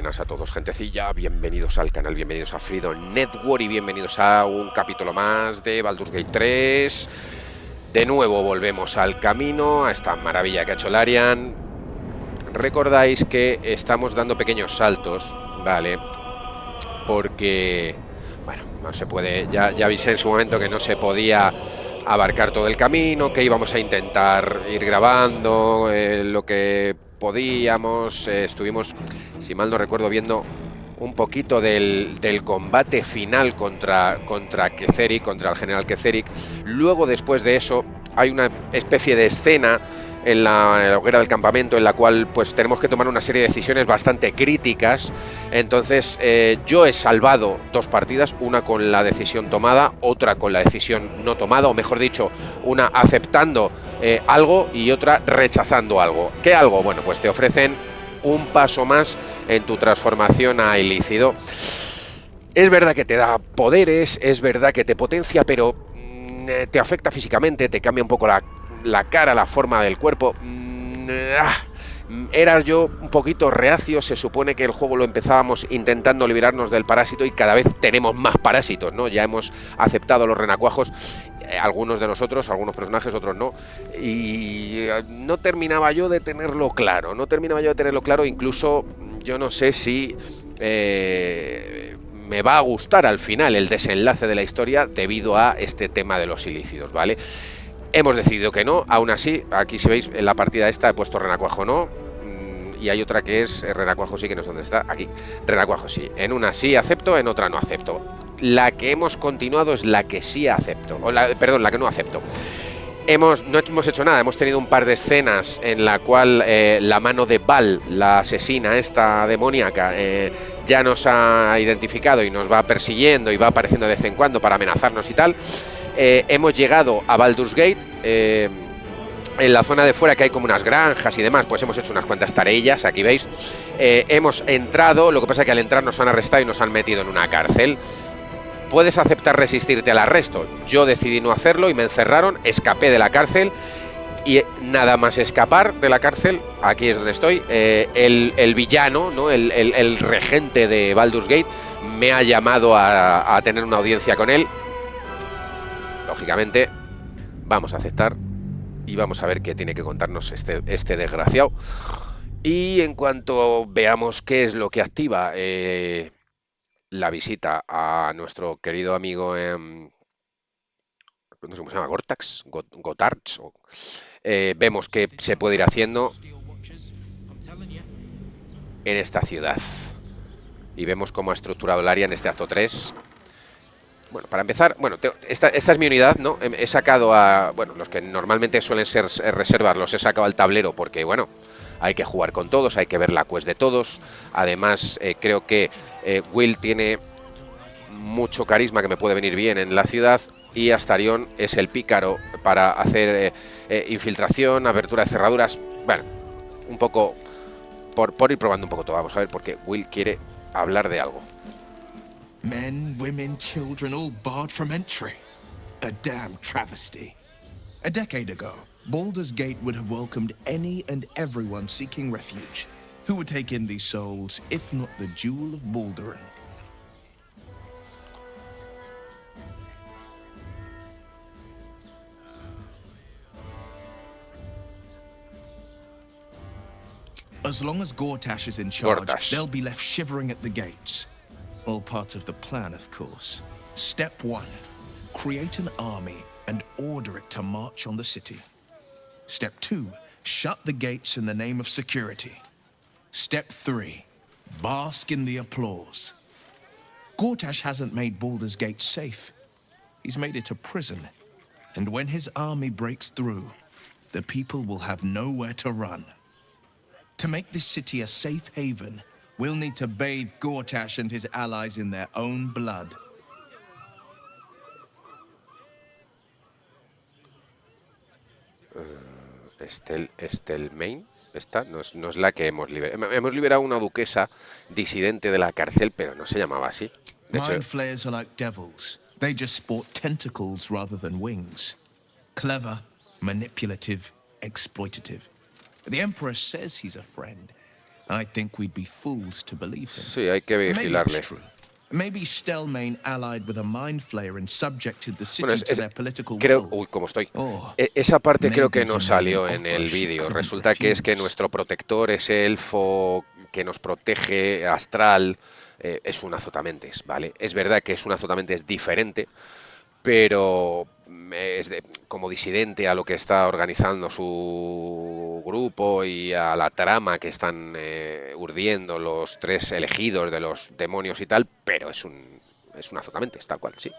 buenas a todos, gentecilla, bienvenidos al canal, bienvenidos a Freedom Network y bienvenidos a un capítulo más de Baldurs Gate 3. De nuevo volvemos al camino, a esta maravilla que ha hecho el Arian. Recordáis que estamos dando pequeños saltos, ¿vale? Porque, bueno, no se puede, ya avisé en su momento que no se podía abarcar todo el camino, que íbamos a intentar ir grabando lo que podíamos. Estuvimos, si mal no recuerdo, viendo un poquito del combate final contra Ketheric, contra el general Ketheric. Luego, después de eso, hay una especie de escena en la hoguera del campamento en la cual pues tenemos que tomar una serie de decisiones bastante críticas. Entonces yo he salvado dos partidas, una con la decisión tomada, otra con la decisión no tomada, o mejor dicho, una aceptando algo y otra rechazando algo. ¿Qué algo? Bueno, pues te ofrecen un paso más en tu transformación a ilícido. Es verdad que te da poderes, es verdad que te potencia, pero te afecta físicamente, te cambia un poco la cara, la forma del cuerpo. Era yo un poquito reacio, se supone que el juego lo empezábamos intentando liberarnos del parásito y cada vez tenemos más parásitos, ¿no? Ya hemos aceptado los renacuajos, algunos de nosotros, algunos personajes, otros no, y no terminaba yo de tenerlo claro, incluso yo no sé si me va a gustar al final el desenlace de la historia debido a este tema de los ilícidos, ¿vale? Hemos decidido que no, aún así, aquí si veis en la partida esta he puesto renacuajo no, y hay otra que es renacuajo sí, que no sé dónde está, aquí, renacuajo sí, en una sí acepto, en otra no acepto. La que hemos continuado es la que sí acepto, perdón, la que no acepto. No hemos hecho nada, hemos tenido un par de escenas en la cual la mano de Val, la asesina esta demoníaca, ya nos ha identificado y nos va persiguiendo y va apareciendo de vez en cuando para amenazarnos y tal. Hemos llegado a Baldurs Gate, en la zona de fuera que hay como unas granjas y demás, pues hemos hecho unas cuantas tareillas, aquí veis. Hemos entrado, lo que pasa es que al entrar nos han arrestado y nos han metido en una cárcel. Puedes aceptar resistirte al arresto. Yo decidí no hacerlo y me encerraron, escapé de la cárcel y nada más escapar de la cárcel, aquí es donde estoy, el villano, ¿no? el regente de Baldurs Gate me ha llamado a tener una audiencia con él. Lógicamente, vamos a aceptar y vamos a ver qué tiene que contarnos este desgraciado. Y en cuanto veamos qué es lo que activa la visita a nuestro querido amigo, no sé cómo se llama, Gotards, vemos que se puede ir haciendo en esta ciudad. Y vemos cómo ha estructurado el área en este acto 3. Bueno, para empezar, bueno, esta es mi unidad, ¿no? He sacado a, bueno, los que normalmente suelen ser reservas, los he sacado al tablero porque, bueno, hay que jugar con todos, hay que ver la quest de todos. Además, creo que Will tiene mucho carisma que me puede venir bien en la ciudad y Astarion es el pícaro para hacer infiltración, apertura de cerraduras. Bueno, un poco por ir probando un poco todo. Vamos a ver, porque Will quiere hablar de algo. Men, women, children, all barred from entry. A damn travesty. A decade ago, Baldurs Gate would have welcomed any and everyone seeking refuge. Who would take in these souls, if not the Jewel of Baldur? As long as Gortash is in charge, they'll be left shivering at the gates. All part of the plan, of course. Step 1. Create an army and order it to march on the city. Step 2. Shut the gates in the name of security. Step 3. Bask in the applause. Gortash hasn't made Baldur's Gate safe. He's made it a prison. And when his army breaks through, the people will have nowhere to run. To make this city a safe haven, we'll need to bathe Gortash and his allies in their own blood. Main, esta no es la que hemos liberado. Hemos liberado una duquesa disidente de la cárcel, pero no se llamaba así. De hecho, Mind flayers are like devils. They just sport tentacles rather than wings. Clever, manipulative, exploitative. The Emperor says he's a friend, I think we'd be fools to believe him. Sí, hay que vigilarle. Maybe Stelmane allied with a mind flayer and subjected the city Bueno, to their political creo, will. uy, cómo estoy. Or Esa parte creo que maybe no he made an salió en offer el she vídeo. couldn't Resulta que es que refuse. nuestro protector, ese elfo que nos protege astral, es un azotamentes, ¿vale? Es verdad que es un azotamentes diferente, pero como disidente a lo que está organizando su grupo y a la trama que están urdiendo los tres elegidos de los demonios y tal, pero es un azotamentes, tal cual, sí.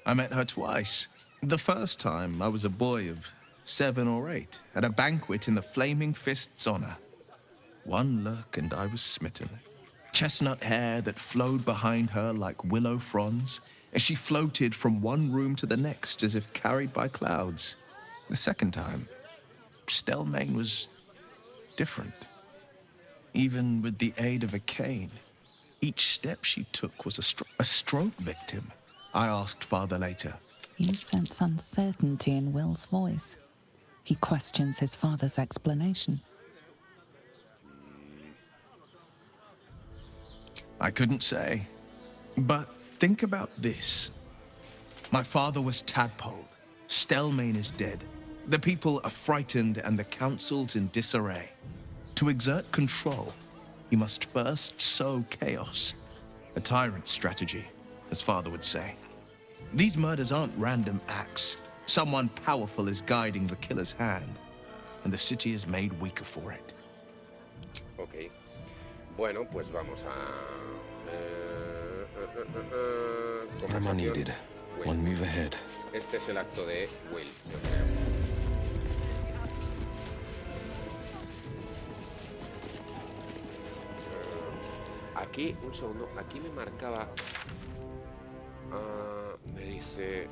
I met her twice. The first time I was a boy of 7 or 8 at a banquet in the Flaming Fist's honor. One look and I was smitten. Chestnut hair that flowed behind her like willow fronds as she floated from one room to the next as if carried by clouds. The second time, Stelmane was different. Even with the aid of a cane, each step she took was a stroke victim. I asked Father later. You sense uncertainty in Will's voice. He questions his father's explanation. I couldn't say. But think about this. My father was tadpoled. Stelmane is dead. The people are frightened and the council's in disarray. To exert control, he must first sow chaos. A tyrant's strategy, as father would say. These murders aren't random acts. Someone powerful is guiding the killer's hand, and the city is made weaker for it. Ok. Bueno, pues vamos a... Time needed. One move ahead. Este es el acto de Will, yo creo. Aquí, un segundo, aquí me marcaba... me dice...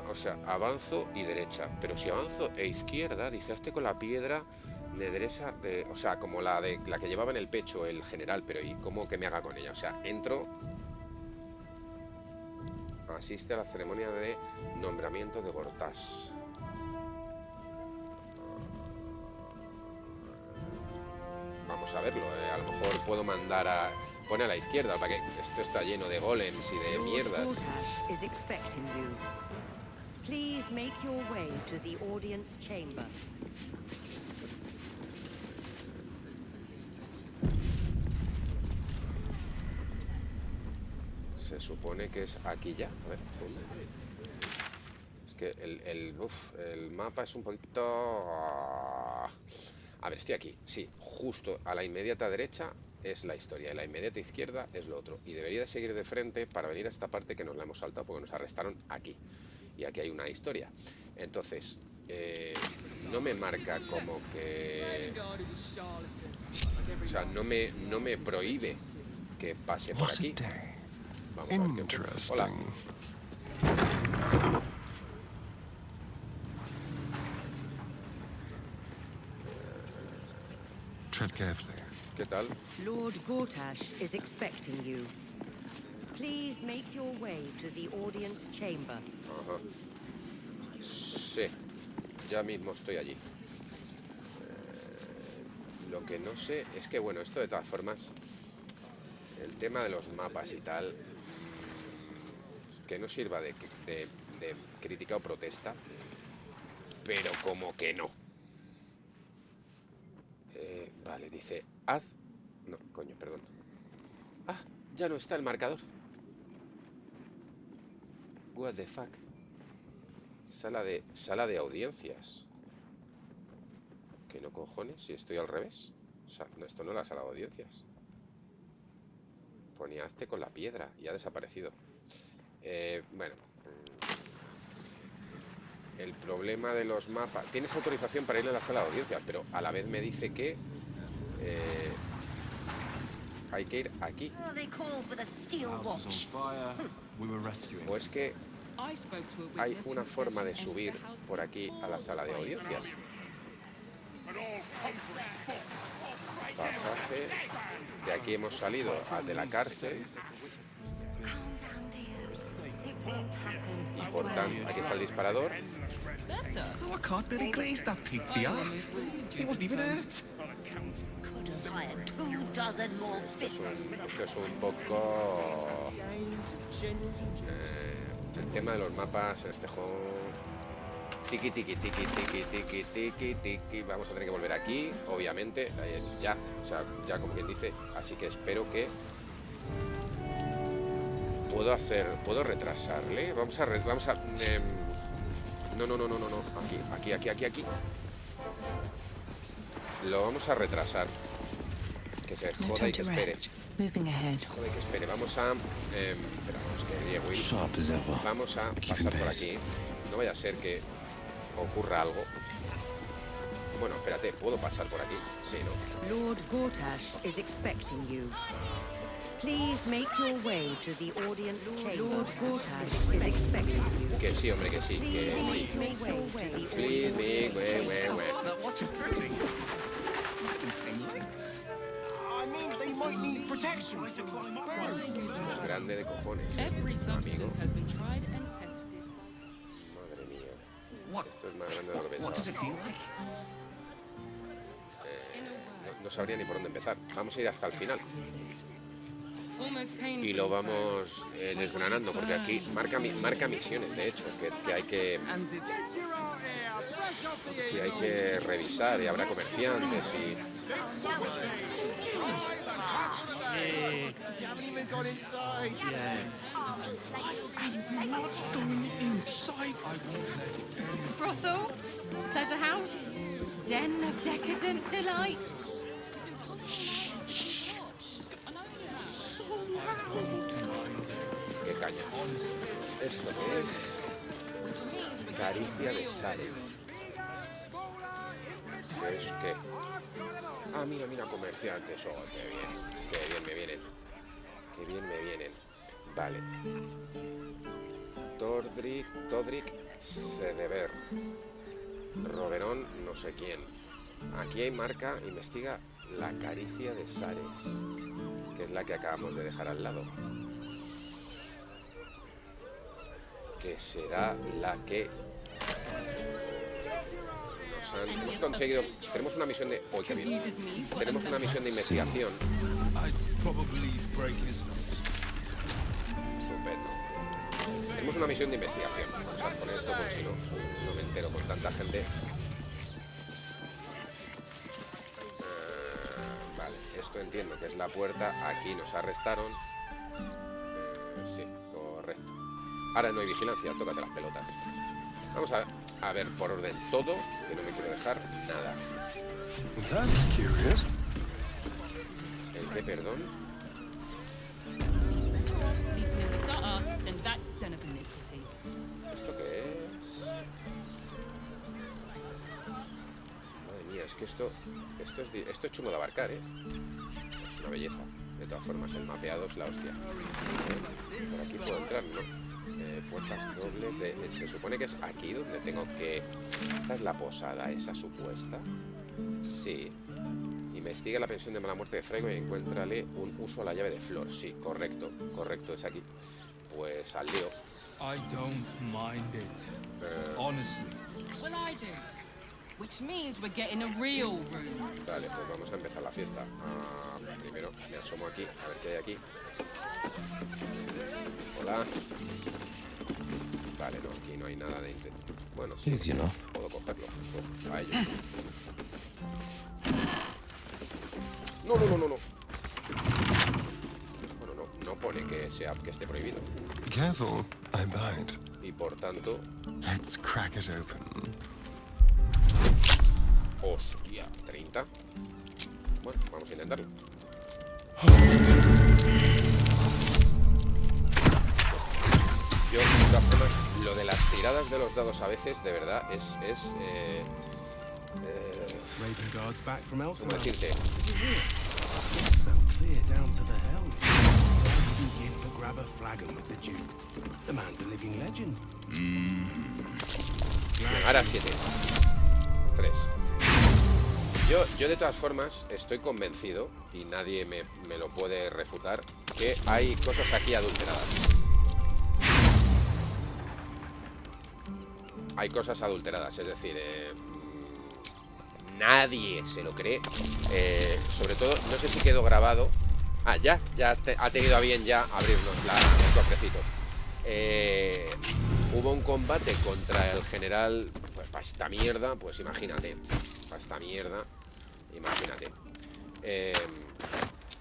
o sea, avanzo y derecha. Pero si avanzo e izquierda, dice, hazte con la piedra de derecha, o sea, como la que llevaba en el pecho el general, pero ¿y cómo que me haga con ella? O sea, entro... Asiste a la ceremonia de nombramiento de Gortás. Vamos a verlo, a lo mejor puedo mandar a... Pone a la izquierda, para que esto está lleno de golems y de mierdas. Se supone que es aquí ya. A ver, es que el mapa es un poquito... A ver, estoy aquí. Sí, justo a la inmediata derecha es la historia y la inmediata izquierda es lo otro. Y debería de seguir de frente para venir a esta parte que nos la hemos saltado porque nos arrestaron aquí. Y aquí hay una historia. Entonces, no me marca como que... O sea, no me prohíbe que pase por aquí. Vamos a ver qué... Hola. Tread carefully. ¿Qué tal? Lord Gortash is expecting you. Please make your way to the audience chamber. Ajá. Sí, ya mismo estoy allí. Lo que no sé es que, bueno, esto de todas formas, el tema de los mapas y tal, que no sirva de crítica o protesta, pero como que no. Vale, dice, haz... No, coño, perdón. Ah, ya no está el marcador. What the fuck. Sala de audiencias. ¿Qué no cojones? Si estoy al revés. O sea, no, esto no es la sala de audiencias. Ponía hazte con la piedra y ha desaparecido. Bueno. El problema de los mapas... Tienes autorización para ir a la sala de audiencias, pero a la vez me dice que... hay que ir aquí. O es que hay una forma de subir por aquí a la sala de audiencias. Pasaje. De aquí hemos salido de la cárcel. Y por tanto, aquí está el disparador. Oh, I can't believe he glazed that pizza. He wasn't even hurt. Esto es un poco... el tema de los mapas en este juego... Tiki, tiki, tiki, tiki, tiki, tiki, tiki. Vamos a tener que volver aquí, obviamente, ya. O sea, ya como quien dice. Así que espero que... Puedo retrasarle. Vamos a... No. Aquí. Lo vamos a retrasar. Que se joda y que espere. Se joda y que espere. Vamos a... esperamos que llegue Will. Vamos a pasar por aquí. No vaya a ser que ocurra algo. Bueno, espérate, ¿puedo pasar por aquí? Sí, ¿no? Lord Gortash is expecting you. Please make your way to the audience chamber. Lord Gortash is expecting you. Que sí, hombre, que sí, que sí. Please make your way to the Please make way. Esto es grande de cojones, amigo. Madre mía. Esto es más grande de lo que pensaba. No sabría ni por dónde empezar. Vamos a ir hasta el final. Y lo vamos desgranando, porque aquí marca misiones, de hecho, que hay que revisar, y habrá comerciantes y... Brothel, pleasure house, den of decadent delights. ¡Qué caña! ¿Esto qué es? Caricia de Sares. ¿Qué es qué? Ah, mira, comerciantes. Oh, qué bien me vienen. Qué bien me vienen. Vale. Todrick Sedever. Roberón, no sé quién. Aquí hay marca, investiga la caricia de Sares, que es la que acabamos de dejar al lado. Que será la que hemos conseguido. Tenemos una misión de... ¡Oh, qué bien! Tenemos una misión de investigación. Estupendo. Tenemos una misión de investigación. Vamos a poner esto porque si no me entero con tanta gente. Vale, esto entiendo que es la puerta. Aquí nos arrestaron. Sí, correcto. Ahora no hay vigilancia, tócate las pelotas. Vamos a ver por orden todo, que no me quiero dejar nada. ¿El qué, perdón? ¿Esto qué es? Madre mía, es que esto es chungo de abarcar, ¿eh? Es una belleza. De todas formas, el mapeado es la hostia. Por aquí puedo entrar, ¿no? Puertas dobles se supone que es aquí donde tengo que... ¿Esta es la posada esa supuesta? Sí. Investiga la pensión de mala muerte de Frego y encuéntrale un uso a la llave de flor. Sí, correcto, es aquí. Pues al lío. I don't mind it. Honestly. Well, I do. Which means we're getting a real room. Vale, pues vamos a empezar la fiesta. Primero me asomo aquí, a ver qué hay aquí. Hola. Vale, no, aquí no hay nada de... Bueno, sí, puedo cogerlo. Pues a ello. No. Bueno, no pone que esté prohibido. Careful, I bite. Y por tanto... Let's crack it open. Hostia, 30. Bueno, vamos a intentarlo. Yo, de todas formas, lo de las tiradas de los dados a veces, de verdad, es ¿cómo decirte? Llegar a 7. 3. Yo de todas formas estoy convencido, y nadie me lo puede refutar, que hay cosas aquí adulteradas. hay cosas adulteradas, es decir, nadie se lo cree. Sobre todo, no sé si quedó grabado. Ah, ha tenido a bien ya abrirnos el cofrecito. Hubo un combate contra el general, pues para esta mierda, pues imagínate, para esta mierda, imagínate.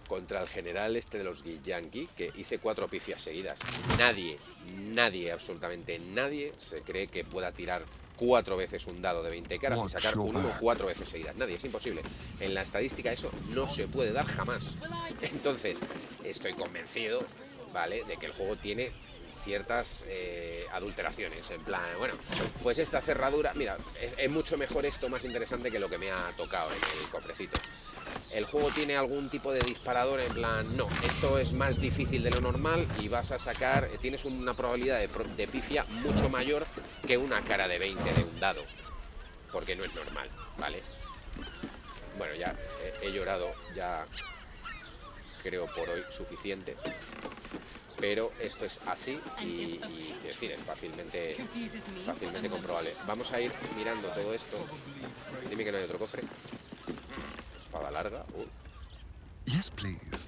Contra el general este de los Gillanki, que hice 4 pifias seguidas. Nadie, absolutamente nadie se cree que pueda tirar 4 veces un dado de 20 caras y sacar un 1 4 veces seguidas. Nadie, es imposible. En la estadística eso no se puede dar jamás. Entonces, estoy convencido, ¿vale?, de que el juego tiene ciertas adulteraciones. En plan, bueno, pues esta cerradura, mira, es mucho mejor esto, más interesante que lo que me ha tocado en el cofrecito. El juego tiene algún tipo de disparador, en plan, no, esto es más difícil de lo normal y vas a sacar, tienes una probabilidad de pifia mucho mayor que una cara de 20 de un dado, porque no es normal, ¿vale? Bueno, ya he llorado, ya creo por hoy suficiente, pero esto es así y quiero decir, es fácilmente comprobable. Vamos a ir mirando todo esto. Dime que no hay otro cofre. Espada larga. Yes, please.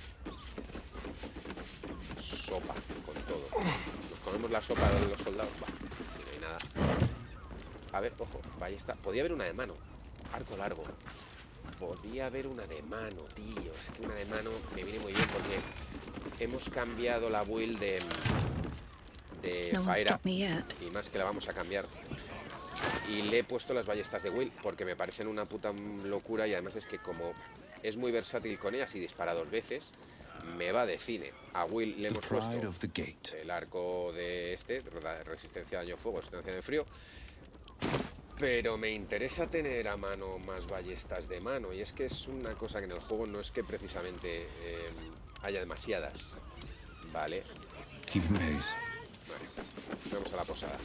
Sopa con todo. Nos comemos la sopa de los soldados. Bah, no hay nada. A ver, ojo, ballesta. Podía haber una de mano. Arco largo. Podía haber una de mano, tío. Es que una de mano me viene muy bien porque hemos cambiado la build de Fire Up, y más que la vamos a cambiar. Y le he puesto las ballestas de Will porque me parecen una puta locura, y además es que como es muy versátil con ellas y dispara 2 veces, me va de cine. A Will le hemos puesto el arco de resistencia a daño fuego, resistencia de frío, pero me interesa tener a mano más ballestas de mano, y es que es una cosa que en el juego no es que precisamente haya demasiadas, ¿vale? Vale, vamos a la posada.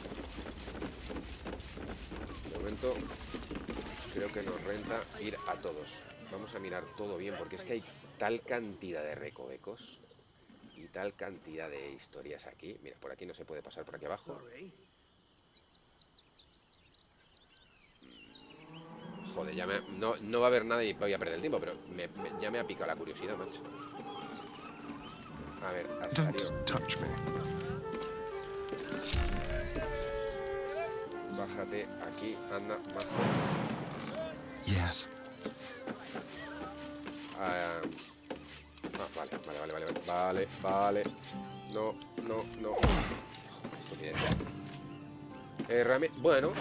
De momento creo que nos renta ir a todos. Vamos a mirar todo bien porque es que hay tal cantidad de recovecos y tal cantidad de historias aquí. Mira, por aquí no se puede pasar, por aquí abajo. Joder, ya no va a haber nada y voy a perder el tiempo, pero ya me ha picado la curiosidad, macho. A ver, hasta arriba. Bájate aquí, anda, mazo. Yes. Vale. No. Estupidez. Bueno,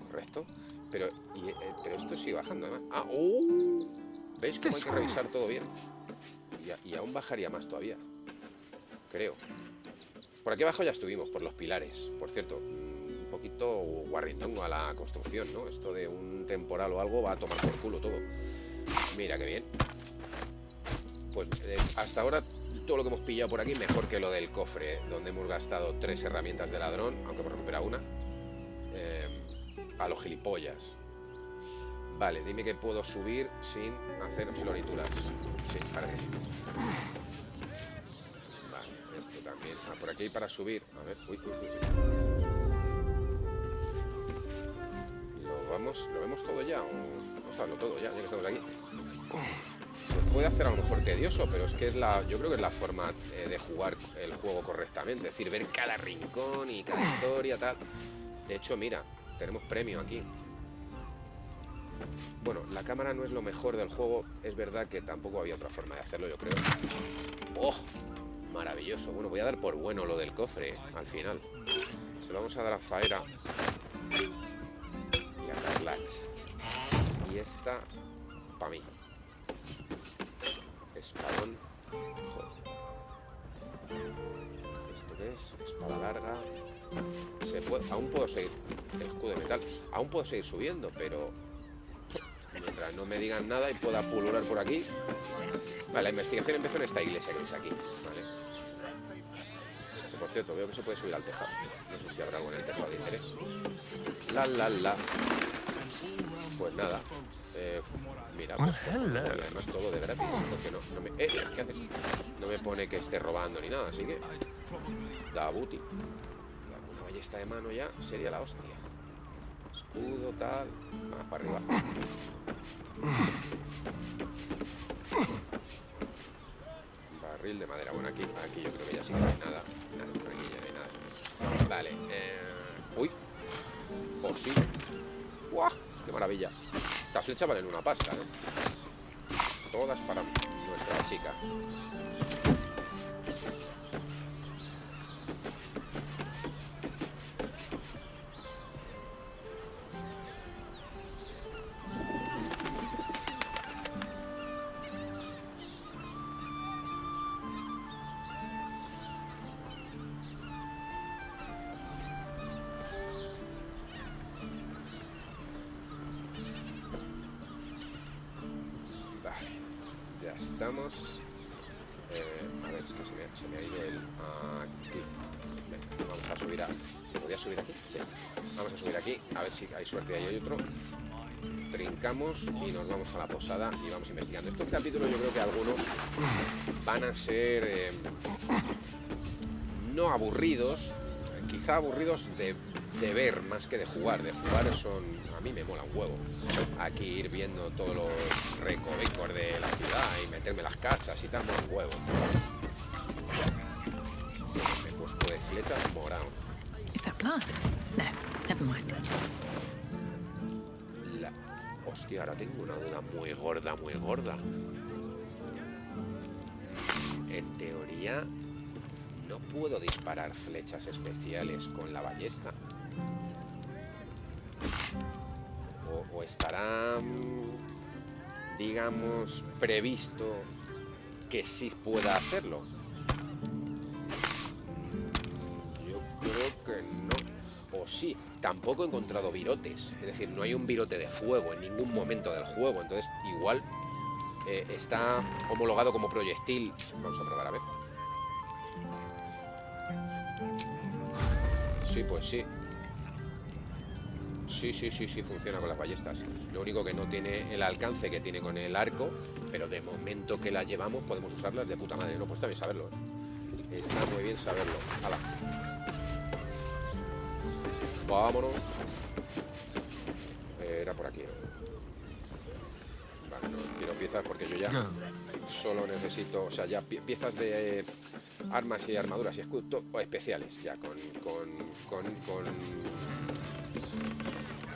correcto. Pero esto sigue bajando, además. ¿Veis cómo hay que revisar todo bien? Y aún bajaría más todavía, creo. Por aquí abajo ya estuvimos, por los pilares. Por cierto, un poquito guarrindongo a la construcción, ¿no? Esto de un temporal o algo va a tomar por culo todo. Mira qué bien. Pues hasta ahora todo lo que hemos pillado por aquí mejor que lo del cofre, donde hemos gastado 3 herramientas de ladrón, aunque hemos recuperado una. A los gilipollas. Vale, dime que puedo subir sin hacer florituras. Sí, para que sí. Vale, esto también. Por aquí para subir. A ver, uy. ¿Lo vemos todo ya? Vamos a verlo todo ya que estamos aquí. Se os puede hacer a lo mejor tedioso, pero es que yo creo que es la forma de jugar el juego correctamente. Es decir, ver cada rincón y cada historia, tal. De hecho, mira, tenemos premio aquí. Bueno, la cámara no es lo mejor del juego. Es verdad que tampoco había otra forma de hacerlo, yo creo. ¡Oh! Maravilloso. Bueno, voy a dar por bueno lo del cofre, al final. Se lo vamos a dar a Faera y a Carlach. Y esta, para mí. Espadón. Joder. ¿Esto qué es? Espada larga. Aún puedo seguir. Escudo de metal. Aún puedo seguir subiendo, pero mientras no me digan nada y pueda pulular por aquí. Vale, la investigación empezó en esta iglesia que veis aquí. Vale. Que, por cierto, veo que se puede subir al tejado. No sé si habrá algo en el tejado de interés. Pues nada. Mira, pues además todo de gratis. Porque no me. ¿Qué haces? No me pone que esté robando ni nada, así que. Da booty. ballesta de mano ya sería la hostia. Escudo, tal. Más para arriba. Barril de madera. Bueno, aquí yo creo que ya sí que no hay nada. Nada, aquí ya no hay nada. Vale. Uy. Oh, sí. ¡Guau! ¡Qué maravilla! Estas flechas valen una pasta, ¿eh? Todas para nuestra chica. Estamos. A ver, es que se me ha ido el. Aquí. Venga, vamos a subir a. ¿Se podía subir aquí? Sí. Vamos a subir aquí, a ver si hay suerte. Ahí hay otro. Trincamos y nos vamos a la posada y vamos investigando. Estos capítulos yo creo que algunos van a ser. No aburridos. Quizá aburridos de ver más que de jugar. De jugar son. A mí me mola un huevo. Aquí ir viendo todos los recovecos de la ciudad y meterme las casas y tal, mola un huevo. Me he puesto de flechas morado. Is that blood? No, never mind. Hostia, ahora tengo una duda muy gorda, muy gorda. En teoría, no puedo disparar flechas especiales con la ballesta. O estará, digamos, previsto que sí pueda hacerlo. Yo creo que no. O sí, tampoco he encontrado virotes. Es decir, no hay un virote de fuego en ningún momento del juego. Entonces, igual está homologado como proyectil. Vamos a probar, a ver. Sí, pues sí. Sí, funciona con las ballestas. Lo único que no tiene el alcance que tiene con el arco, pero de momento que la llevamos podemos usarlas de puta madre. No, pues está bien saberlo, ¿eh? Está muy bien saberlo. ¡Hala! Vámonos. Era por aquí, ¿no? Vale, no quiero piezas porque yo ya solo necesito, o sea, ya piezas de armas y armaduras y escudos especiales, ya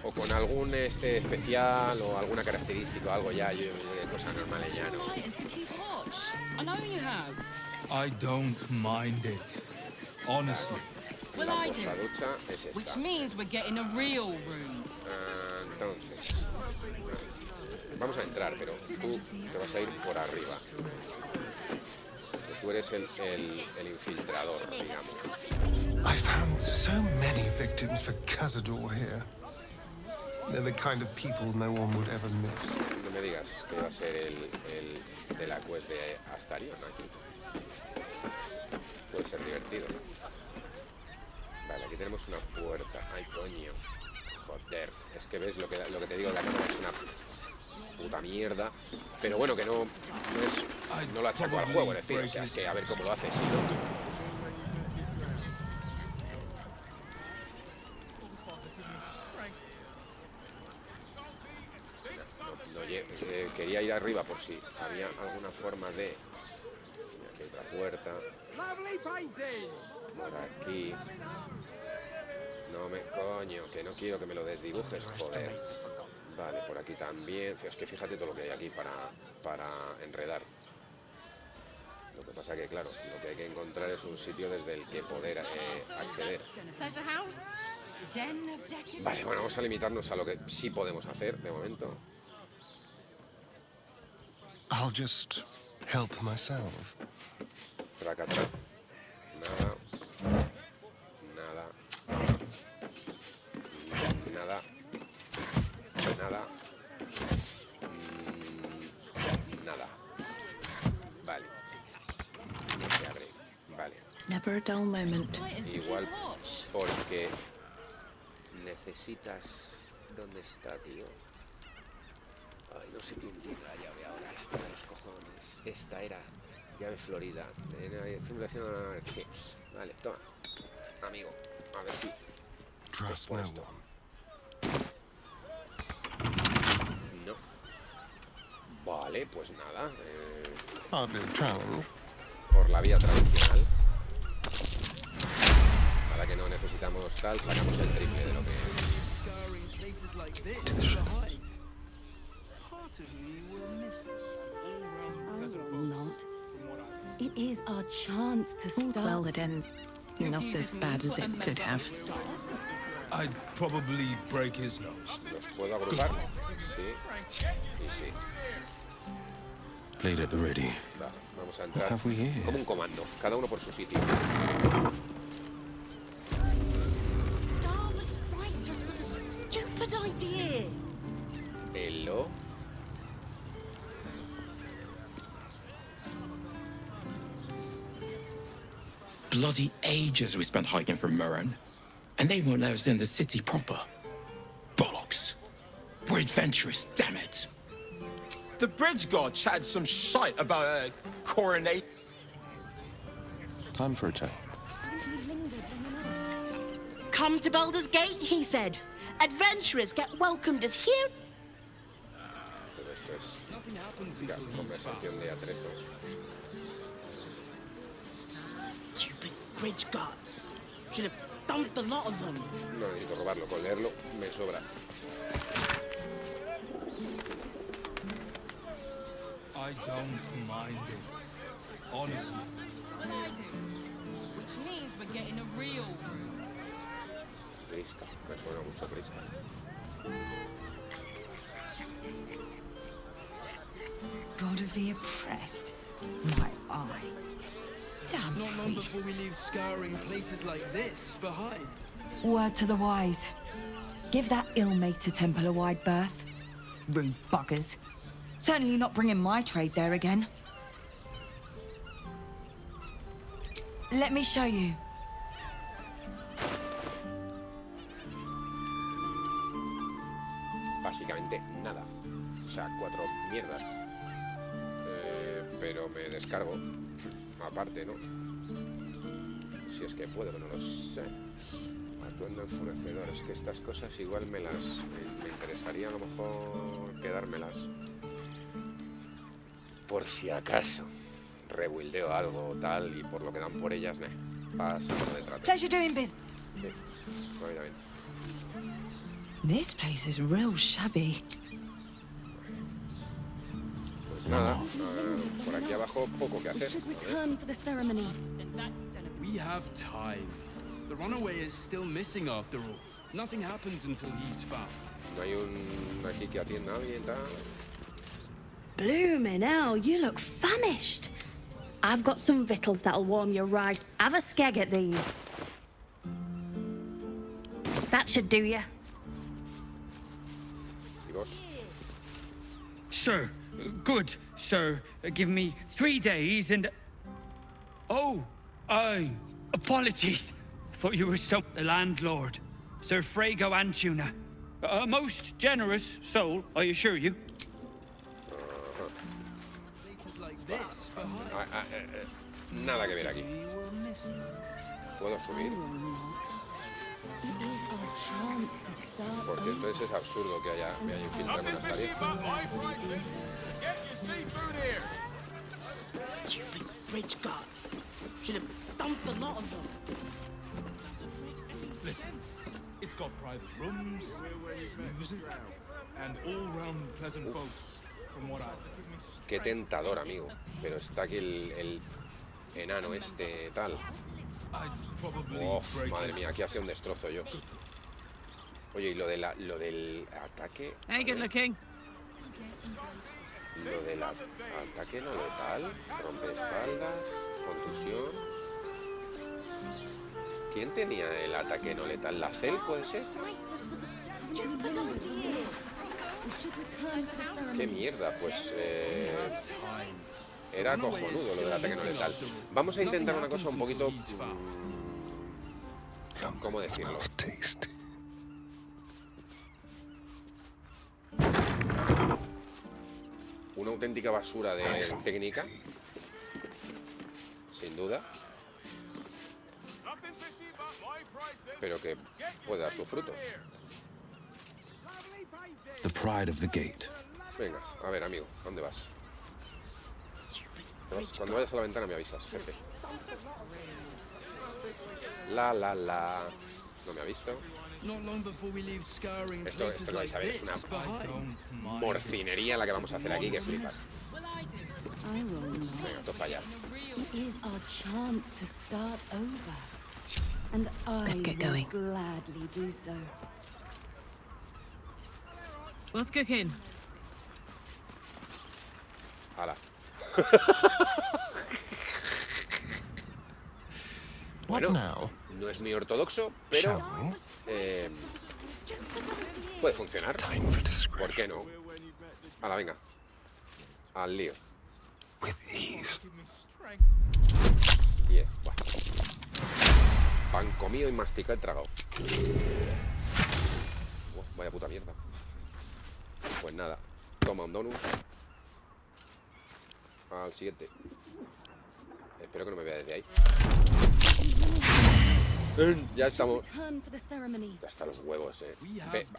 o con algún especial o alguna característica o algo ya, yo cosas normales ya no. I don't mind it, honestly. La posaducha es esta. Which means we're getting a real room. Entonces, vamos a entrar, pero tú te vas a ir por arriba. Que tú eres el infiltrador, digamos. I found so many victims for Cazador here. They're the kind of people no one would ever miss. No me digas que va a ser el de la quest de Astarion aquí. Puede ser divertido. Vale, aquí tenemos una puerta. Ay, coño. Joder. Es que ves lo que te digo, la cámara es una puta mierda. Pero bueno, que no lo achaco al juego, es decir, o sea, es que a ver cómo lo hace, si no. Quería ir arriba por si había alguna forma de. Mira, aquí hay otra puerta. Por aquí. No me. Coño, que no quiero que me lo desdibujes, joder. Vale, por aquí también. Es que fíjate todo lo que hay aquí para enredar. Lo que pasa que, claro, lo que hay que encontrar es un sitio desde el que poder acceder. Vale, bueno, vamos a limitarnos a lo que sí podemos hacer de momento. I'll just help myself. Tracatra. Nada. Nada. Nada. Nada. Nada. Vale. No se abre. Vale. Never a dull moment. Igual porque necesitas... ¿Dónde está, tío? Ay, no sé qué decir la llave ahora. Esta de los cojones. Esta era llave florida. Sí. Vale, toma. Amigo. A ver si trust no Puesto. one. No. Vale, pues nada. Hardly a challenge. Por la vía tradicional. Para que no necesitamos tal, sacamos el triple de lo que... Not. It is our chance to All's start. well that ends. Not as bad as it could have. I'd probably break his nose. ¿Los puedo agrupar? Sí. Y sí. Blade at the ready. Vale, vamos a What entrar have we here? como un comando. Cada uno por su sitio. Dar was right. This was a stupid idea. Hello. Bloody ages we spent hiking from Murren, and they won't let us in the city proper. Bollocks. We're adventurous, damn it. The bridge god chatted some shite about a coronation. Time for a chat. Come to Baldurs Gate, he said. Adventurers get welcomed as here. Todo esto es música, conversación de atrezo. Stupid bridge guards. Should have dumped a lot of them. No necesito robarlo, con leerlo me sobra. I don't mind it. Honestly. Well, I do. Which means we're getting a real room. Brisca, me suena mucho brisca. God of the oppressed. My eye. Damn Not long before we priests. leave scouring places like this behind. Word to the wise. Give that ill-mated temple a wide berth. Rude buggers. Certainly not bringing my trade there again. Let me show you. Básicamente nada. O sea, 4 mierdas. Pero me descargo. Aparte, ¿no? Si es que puedo, que no lo sé. Atuendo enfurecedor. Es que estas cosas igual me interesaría a lo mejor quedármelas. Por si acaso. Rebuildeo algo tal y por lo que dan por ellas, pasamos de trato. Pleasure doing business. Sí, a mí también. This place is real shabby. Pues nada, por aquí abajo poco que hacer. A ver. Return for the ceremony. We have time. The runaway is still missing after all. Nothing happens until he's found. No hay un aquí que atienda a alguien, tal. Bloomin' hell, you look famished. I've got some victuals that'll warm you right. Have a skeg at these. That should do you. Y vos. Sir, good, sir. Give me 3 days and... Oh, apologies. Thought you were the landlord. Sir Frago Antuna. A most generous soul, I assure you. Places like this behind. Nada que ver aquí. ¿Puedo subir? It is our chance to start. Porque entonces es absurdo que me haya infiltrado en esta vieja. Stupid bridge guards. Should have dumped a lot of them. Listen, it's got private rooms, music, and all-round pleasant folks, from what I... Qué tentador, amigo. Pero está aquí el enano este tal. Uf, madre mía, aquí hace un destrozo yo. Oye, y lo del ataque... Hey, good looking. Lo del ataque no letal, rompeespaldas, contusión... ¿Quién tenía el ataque no letal? ¿La Cel puede ser? ¡Qué mierda! Pues... era cojonudo lo del ataque no letal. Vamos a intentar una cosa un poquito... ¿cómo decirlo? Una auténtica basura de técnica. Sin duda. pero que puede dar sus frutos. The pride of the gate. Venga, a ver, amigo, ¿a dónde vas? Cuando vayas a la ventana me avisas, jefe. La. No me ha visto. Esto que vais a ver es una morcinería la que vamos a hacer aquí, que flipas. Venga, todo para allá. Let's get going. What's cooking? Hala. Bueno, no es muy ortodoxo, pero puede funcionar. ¿Por qué no? Hala, venga. Al lío. Bien, buah. Pan comido y masticado y tragado. Vaya puta mierda. Pues nada, toma un donut. Al siguiente. Espero que no me vea desde ahí. Ya estamos. Ya está los huevos,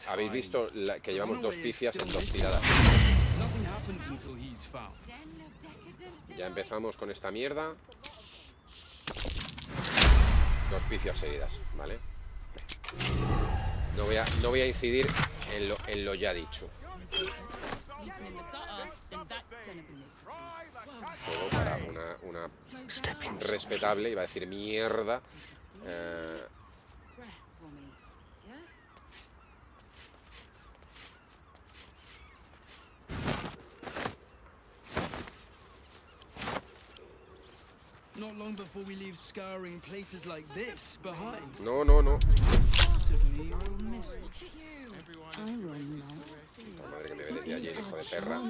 Habéis visto que llevamos 2 pifias en 2 tiradas. Ya empezamos con esta mierda. 2 pifias seguidas, ¿vale? No voy a incidir en lo ya dicho. Todo para una respetable, iba a decir mierda. No. La madre que me ve desde allí, el hijo de perra.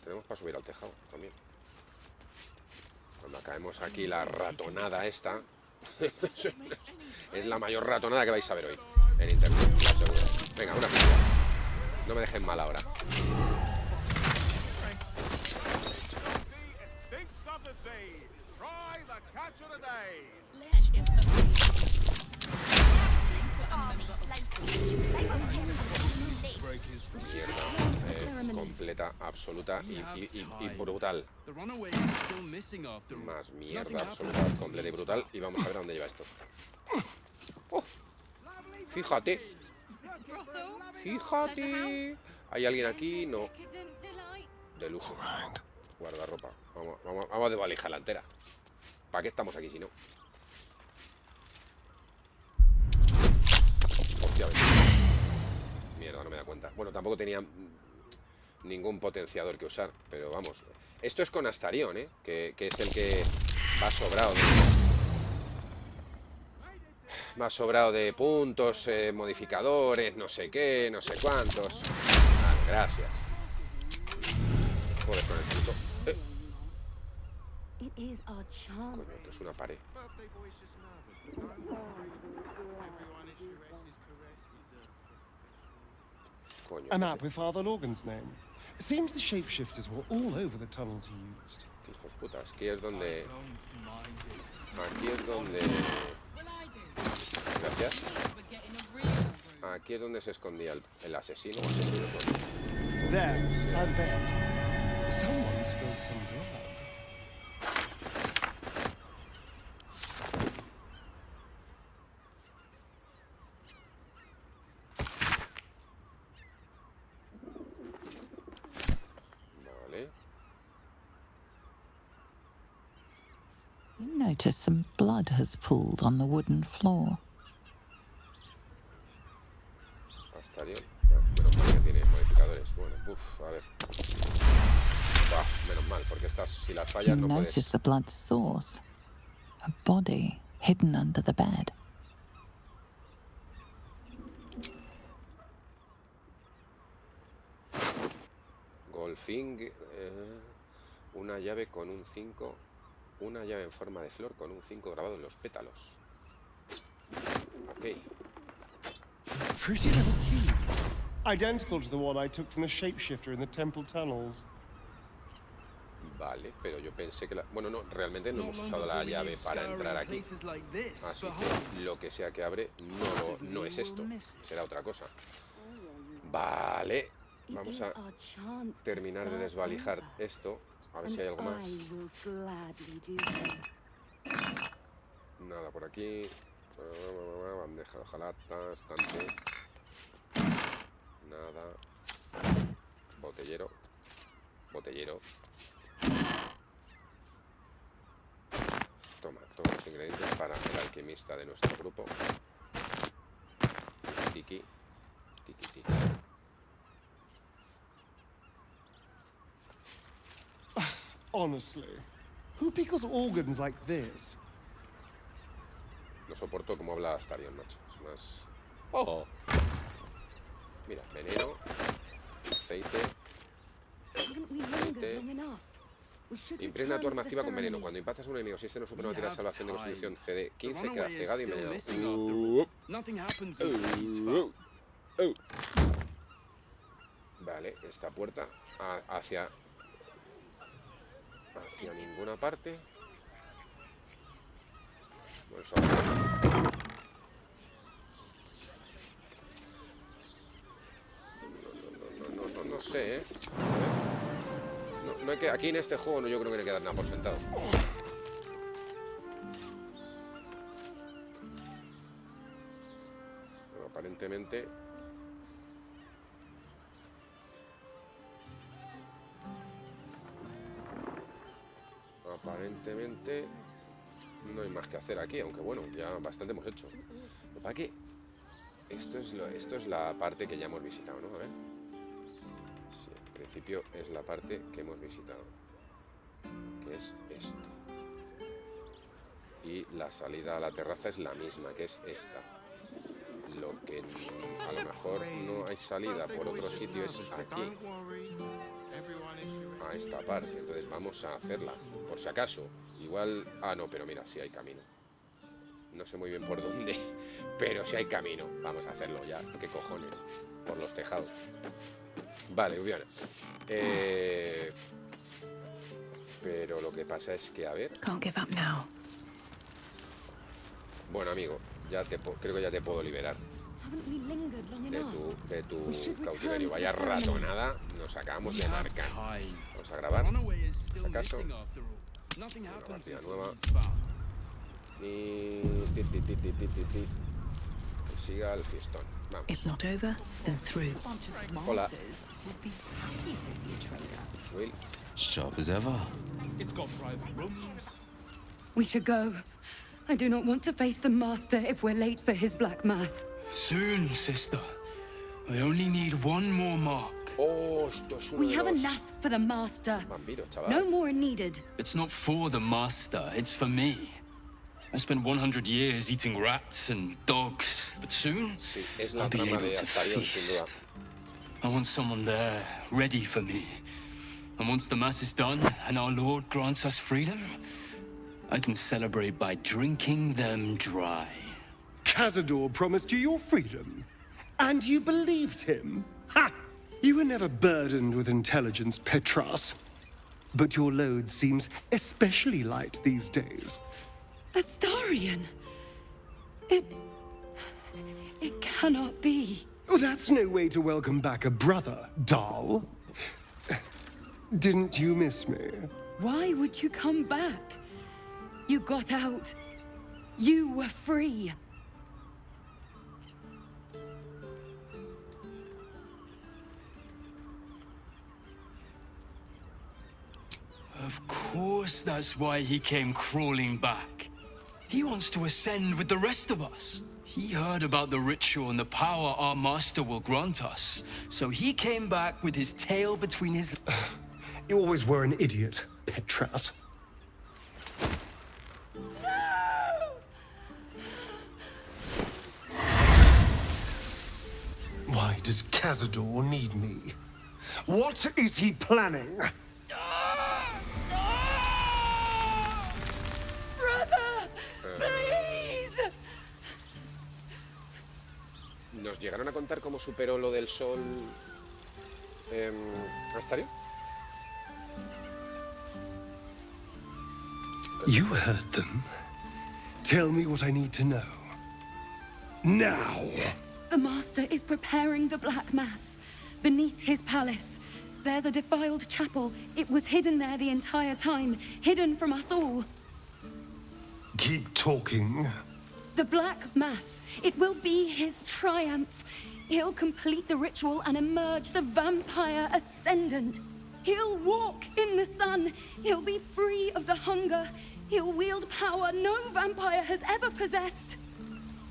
Tenemos para subir al tejado también. Cuando caemos aquí la ratonada esta. Es la mayor ratonada que vais a ver hoy en internet, lo aseguro. Venga, una pista. No me dejen mal ahora. Mierda, completa, absoluta y brutal. Más mierda absoluta, completa y brutal. Y vamos a ver a dónde lleva esto. ¡Oh! Fíjate. Fíjate. ¿Hay alguien aquí? No. De lujo. Guardarropa. Vamos de valija la entera. ¿Para qué estamos aquí si no? Hostia, mierda, no me da cuenta. Bueno, tampoco tenía ningún potenciador que usar, pero vamos. Esto es con Astarion, que es el que va sobrado de puntos, modificadores, no sé qué, no sé cuántos. Vale, gracias. Joder, con el puto. Coño, que es una pared. Coño, A map with Father Logan's name. It seems the shapeshifters were all over the tunnels he used. Qué hijos putas. Aquí es donde. Gracias. Aquí es donde se escondía el asesino. There, by the bed. Someone spilled some blood. You notice some blood has pooled on the wooden floor. Astarion. Menos mal que tiene modificadores. Bueno, a ver. Menos mal, porque estas, si las fallas, no puedes. Notice the blood source. A body hidden under the bed. Golfing. Una llave con un 5 Una llave en forma de flor con un 5 grabado en los pétalos. Ok. Pretty little key. Identical to the one I took from the shapeshifter in the temple tunnels. Vale, pero yo pensé que la... Bueno, no, realmente no hemos usado la llave para entrar aquí. Así que lo que sea que abre no es esto. Será otra cosa. Vale. Vamos a terminar de desvalijar esto. A ver si hay algo más. Nada por aquí. Bandeja de hojalata, estante. Nada. Botellero. Botellero. Toma, todos los ingredientes para el alquimista de nuestro grupo. Tiki. Tiki, tiki. Honestly, who pickles organs like this? No soporto cómo habla Astarion, macho. Es más... ¡Oh! Mira, veneno. Aceite. Aceite. Impregna tu arma activa con veneno. Cuando impactas a un enemigo, si este no supera una tirada de salvación de constitución CD 15, queda cegado y envenenado. Vale, esta puerta hacia ninguna parte. Vamos a ver. No sé, ¿eh? A ver. No hay que, aquí en este juego yo creo que no hay que dar nada por sentado. Bueno, aparentemente... Aparentemente no hay más que hacer aquí, aunque bueno, ya bastante hemos hecho. Lo que pasa que esto es la parte que ya hemos visitado, ¿no? A ver. Sí, en principio es la parte que hemos visitado, que es esto. Y la salida a la terraza es la misma, que es esta. Lo que a lo mejor no hay salida por otro sitio es aquí, a esta parte. Entonces vamos a hacerla, por si acaso. Igual... Ah, no, pero mira, sí hay camino. No sé muy bien por dónde, pero sí hay camino. Vamos a hacerlo ya. ¿Qué cojones? Por los tejados. Vale, muy bien. Pero lo que pasa es que, a ver... Can't give up now. Bueno, amigo, creo que ya te puedo liberar de tu cautiverio. Vaya ratonada nos acabamos de marcar. Vamos a grabar, si acaso, una partida nueva. Y... que siga el fiestón. Vamos. If not over, then through. Hola. Will. Sharp as ever. It's got private rooms. We should go. I do not want to face the Master if we're late for his Black Mass. Soon, sister. I only need one more mark. Oh, esto es uno We de have los enough for the Master. vampiros, chaval. No more needed. It's not for the Master, it's for me. I spent 100 years eating rats and dogs, but soon Sí, es la I'll be trama able de to Astarion, sin duda. feast. I want someone there, ready for me. And once the Mass is done and our Lord grants us freedom, I can celebrate by drinking them dry. Cazador promised you your freedom, and you believed him? Ha! You were never burdened with intelligence, Petras. But your load seems especially light these days. Astarion! It cannot be. Oh, that's no way to welcome back a brother, doll. Didn't you miss me? Why would you come back? You got out. You were free. Of course that's why he came crawling back. He wants to ascend with the rest of us. He heard about the ritual and the power our master will grant us. So he came back with his tail between his... You always were an idiot, Petras. Why does Cazador need me? What is he planning? ¿Nos llegaron a contar cómo superó lo del sol Astario? You heard them. Tell me what I need to know. Now! The Master is preparing the Black Mass. Beneath his palace, there's a defiled chapel. It was hidden there the entire time, hidden from us all. Keep talking. The Black Mass. It will be his triumph. He'll complete the ritual and emerge the vampire ascendant. He'll walk in the sun. He'll be free of the hunger. He'll wield power no vampire has ever possessed.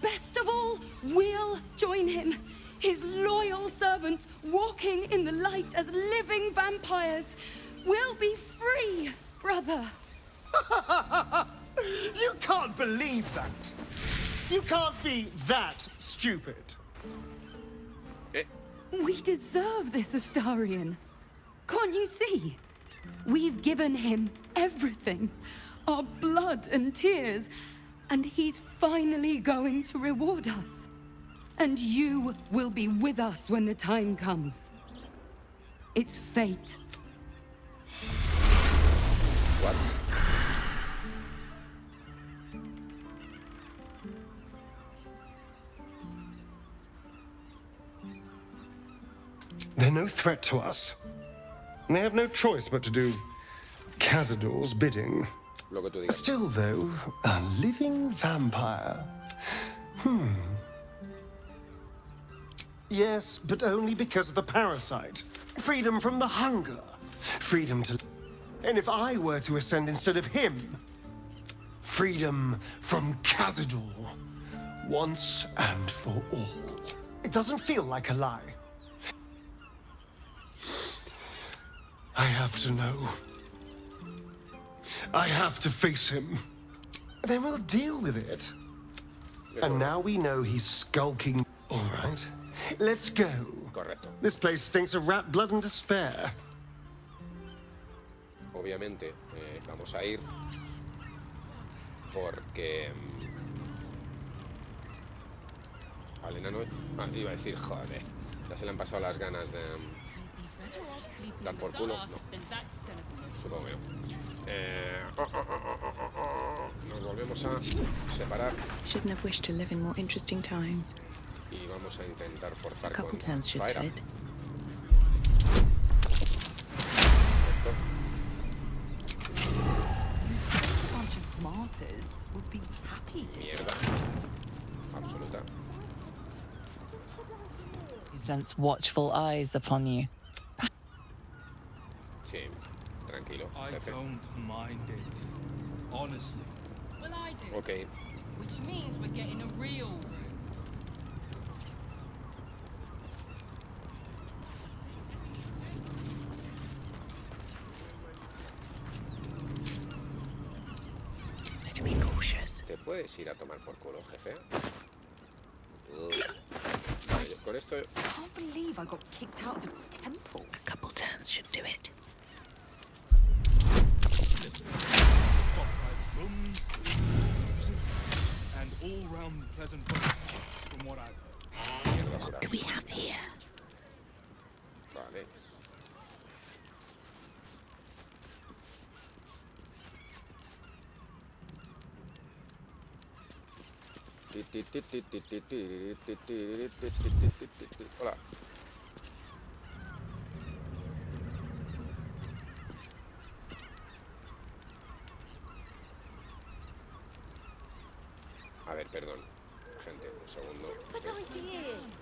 Best of all, we'll join him. His loyal servants walking in the light as living vampires. We'll be free, brother. You can't believe that. You can't be that stupid. We deserve this, Astarion. Can't you see? We've given him everything. Our blood and tears. And he's finally going to reward us. And you will be with us when the time comes. It's fate. What? They're no threat to us. And they have no choice but to do Cazador's bidding. Lo que tú digas. Still, though, a living vampire. Yes, but only because of the parasite. Freedom from the hunger. Freedom to... And if I were to ascend instead of him, freedom from Cazador. Once and for all. It doesn't feel like a lie. I have to know. I have to face him. Then we'll deal with it. And now we know he's skulking. All right, let's go. Correcto. This place stinks of rat blood and despair. Obviamente, vamos a ir porque al enano... iba a decir, joder, ya se le han pasado las ganas de dar por culo. No, supongo que no. Nos volvemos a separar. Shouldn't have wished to live in more interesting times. Y vamos a intentar forzar A couple con turns should Faera. do it. Mierda. Absoluta. He sense watchful eyes upon you. Sí, tranquilo, I jefe. don't mind it. Honestly. Well, I do. Ok. Which means we're getting a real room. To be cautious. ¿Te puedes ir a tomar por culo, jefe? Vale, con esto... I can't believe I got kicked out of the temple. A couple turns should do it. Rooms and all-round pleasant folks, from what I've heard. Mierda pura. What do we have here? Vale. Hola. A ver, perdón. Gente, un segundo.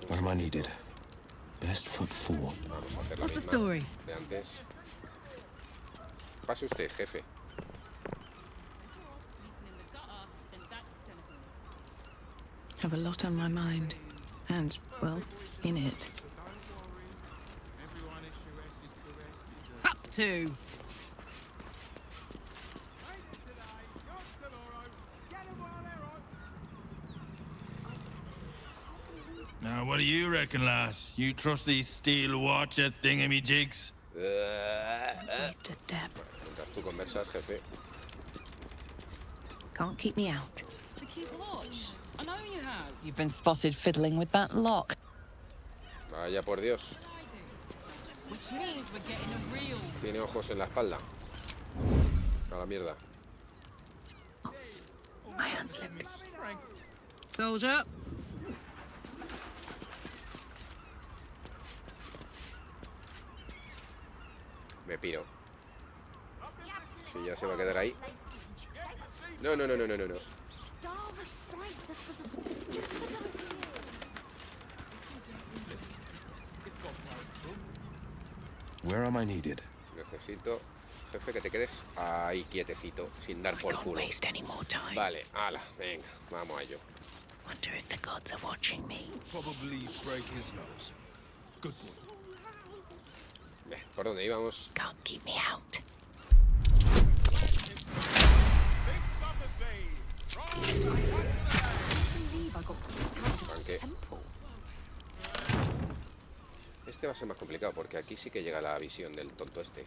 What am I needed? Best foot forward. Vamos a hacer la What's the misma story? de antes. Pase usted, jefe. Have a lot on my mind. And, well, in it. Up to. Now, what do you reckon, lass? You trust these steel watcher thingamy-jigs? Waste a step. Mientras tú conversas, jefe. Can't keep me out. To keep watch. I know you have. You've been spotted fiddling with that lock. Vaya por Dios. Tiene ojos en la espalda. A la mierda. My hand slipped. Soldier. Me piro. Si ya se va a quedar ahí. No. Where am I needed? Necesito, jefe, que te quedes ahí quietecito, sin dar por culo. Vale, ala, venga, vamos a ello. Wonder if the gods are watching me. Probably break his nose. Good boy. ¿Por dónde íbamos? Can't keep me out. Aunque este va a ser más complicado porque aquí sí que llega la visión del tonto este.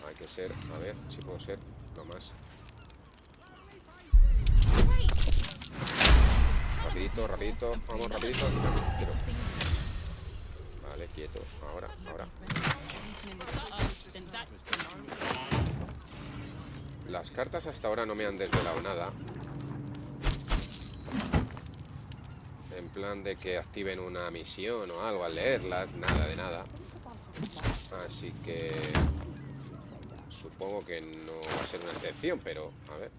Hay que ser, a ver si puedo ser lo más rapidito, vamos rapidito. Quieto. Vale, quieto, ahora. Las cartas hasta ahora no me han desvelado nada. En plan de que activen una misión o algo al leerlas, nada de nada. Así que supongo que no va a ser una excepción, pero a ver.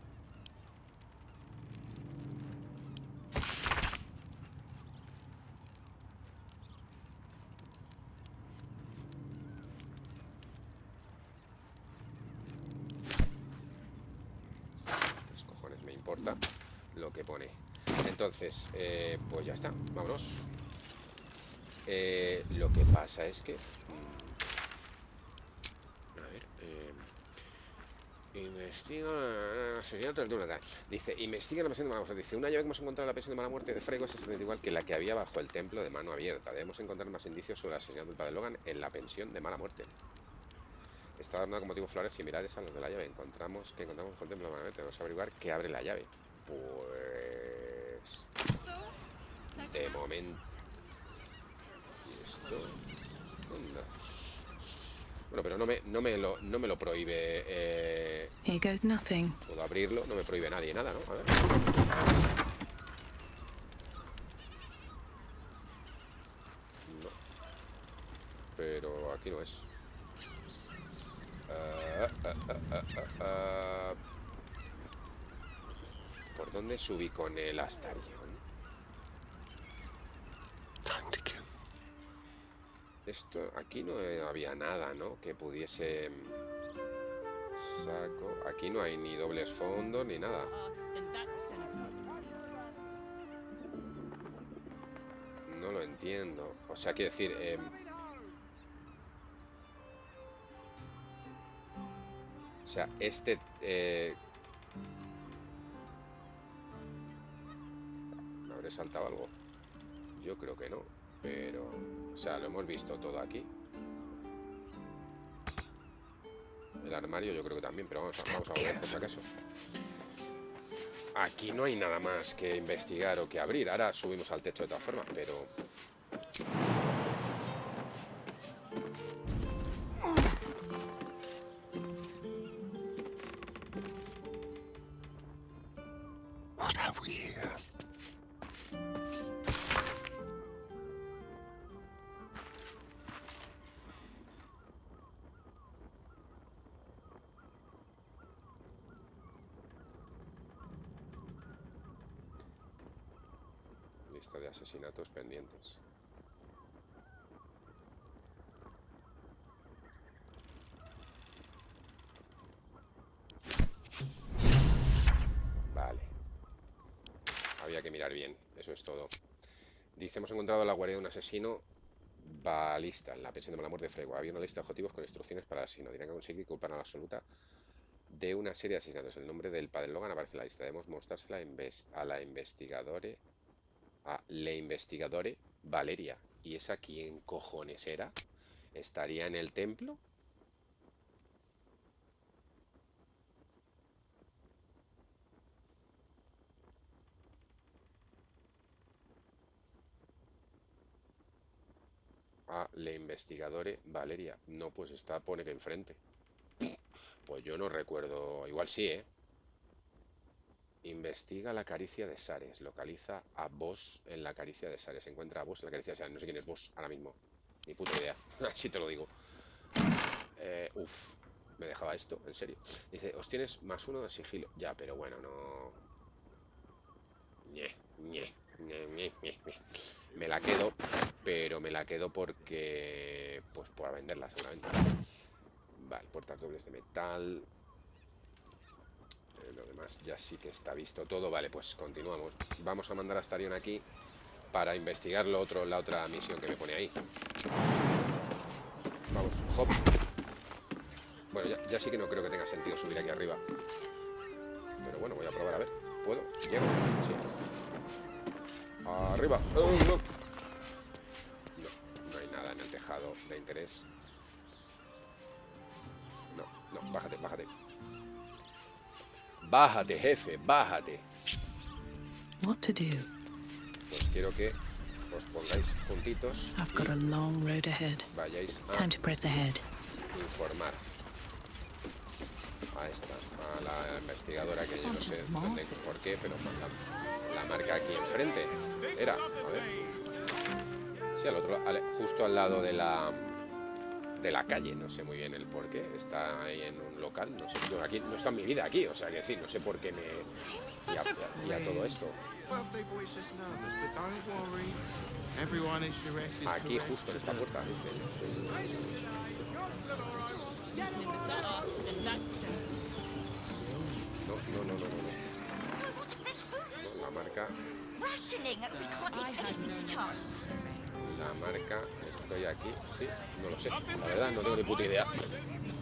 ¿Qué cojones me importa lo que pone? Entonces, pues ya está, vámonos. Lo que pasa es que... a ver... investiga la asesinato de una... Dice, investiga la misión de mala muerte. Dice, una llave que hemos encontrado en la pensión de mala muerte de Frego es exactamente igual que la que había bajo el templo de mano abierta. Debemos encontrar más indicios sobre el asesinato del padre Logan en la pensión de mala muerte. Está adornada con motivos flores similares a los de la llave. Encontramos con el templo de mala muerte. Debemos averiguar qué abre la llave. Pues... de momento... ¿Y esto? ¿Dónde? Bueno, pero no me lo prohíbe... Here goes nothing. Puedo abrirlo, no me prohíbe nadie nada, ¿no? A ver. No. Pero aquí no es. ¿Por dónde subí con el Astarion? Esto, aquí no había nada, ¿no? Que pudiese... Saco... Aquí no hay ni dobles fondos ni nada. No lo entiendo. O sea, quiero decir... o sea, este... ¿me habré saltado algo? Yo creo que no. Pero... o sea, lo hemos visto todo aquí. El armario yo creo que también, pero vamos a ver por si acaso. Aquí no hay nada más que investigar o que abrir. Ahora subimos al techo de todas formas, pero... What have we here? Lista de asesinatos pendientes. Vale. Había que mirar bien, eso es todo. Dice, hemos encontrado la guardia de un asesino balista en la pensión de mala muerte de Frego. Había una lista de objetivos con instrucciones para el asesino. Dirán que conseguir culpar a la absoluta de una serie de asesinatos. El nombre del padre Logan aparece en la lista. Debemos mostrársela a la investigadore Valeria. ¿Y esa quién cojones era? ¿Estaría en el templo? a le investigadore Valeria. No, pues está, pone que enfrente. Pues yo no recuerdo, igual sí, ¿eh? Investiga la caricia de Sares. Localiza a Vos en la caricia de Sares. Encuentra a Vos en la caricia de Sares. No sé quién es Vos ahora mismo. Ni puta idea. Así te lo digo. Uf. Me dejaba esto, en serio. Dice, obtienes +1 de sigilo. Ya, pero bueno, no... Me la quedo, pero me la quedo porque... Pues para venderla, seguramente. Vale, puertas dobles de metal... Lo demás ya sí que está visto todo. Vale, pues continuamos. Vamos a mandar a Astarion aquí para investigar la otra misión que me pone ahí. Vamos, hop. Bueno, ya sí que no creo que tenga sentido subir aquí arriba. Pero bueno, voy a probar a ver. ¿Puedo? ¿Llego? Sí. Arriba. No, no hay nada en el tejado de interés. No, bájate, bájate. Bájate, jefe, bájate. What to do? Pues quiero que os pongáis juntitos. I've got a long road ahead. Vayáis a Time to press ahead. informar a esta, a la investigadora, que yo no sé dónde, por qué, pero la marca aquí enfrente. Era, a ver. Sí, al otro lado, justo al lado de la calle, no sé muy bien el por qué. Está ahí en un local, no sé. Yo aquí no está en mi vida aquí, o sea, que decir, no sé por qué me... Y a todo esto. Aquí, justo en esta puerta, dice. No, la marca... La marca, estoy aquí, sí, no lo sé. La verdad, no tengo ni puta idea. No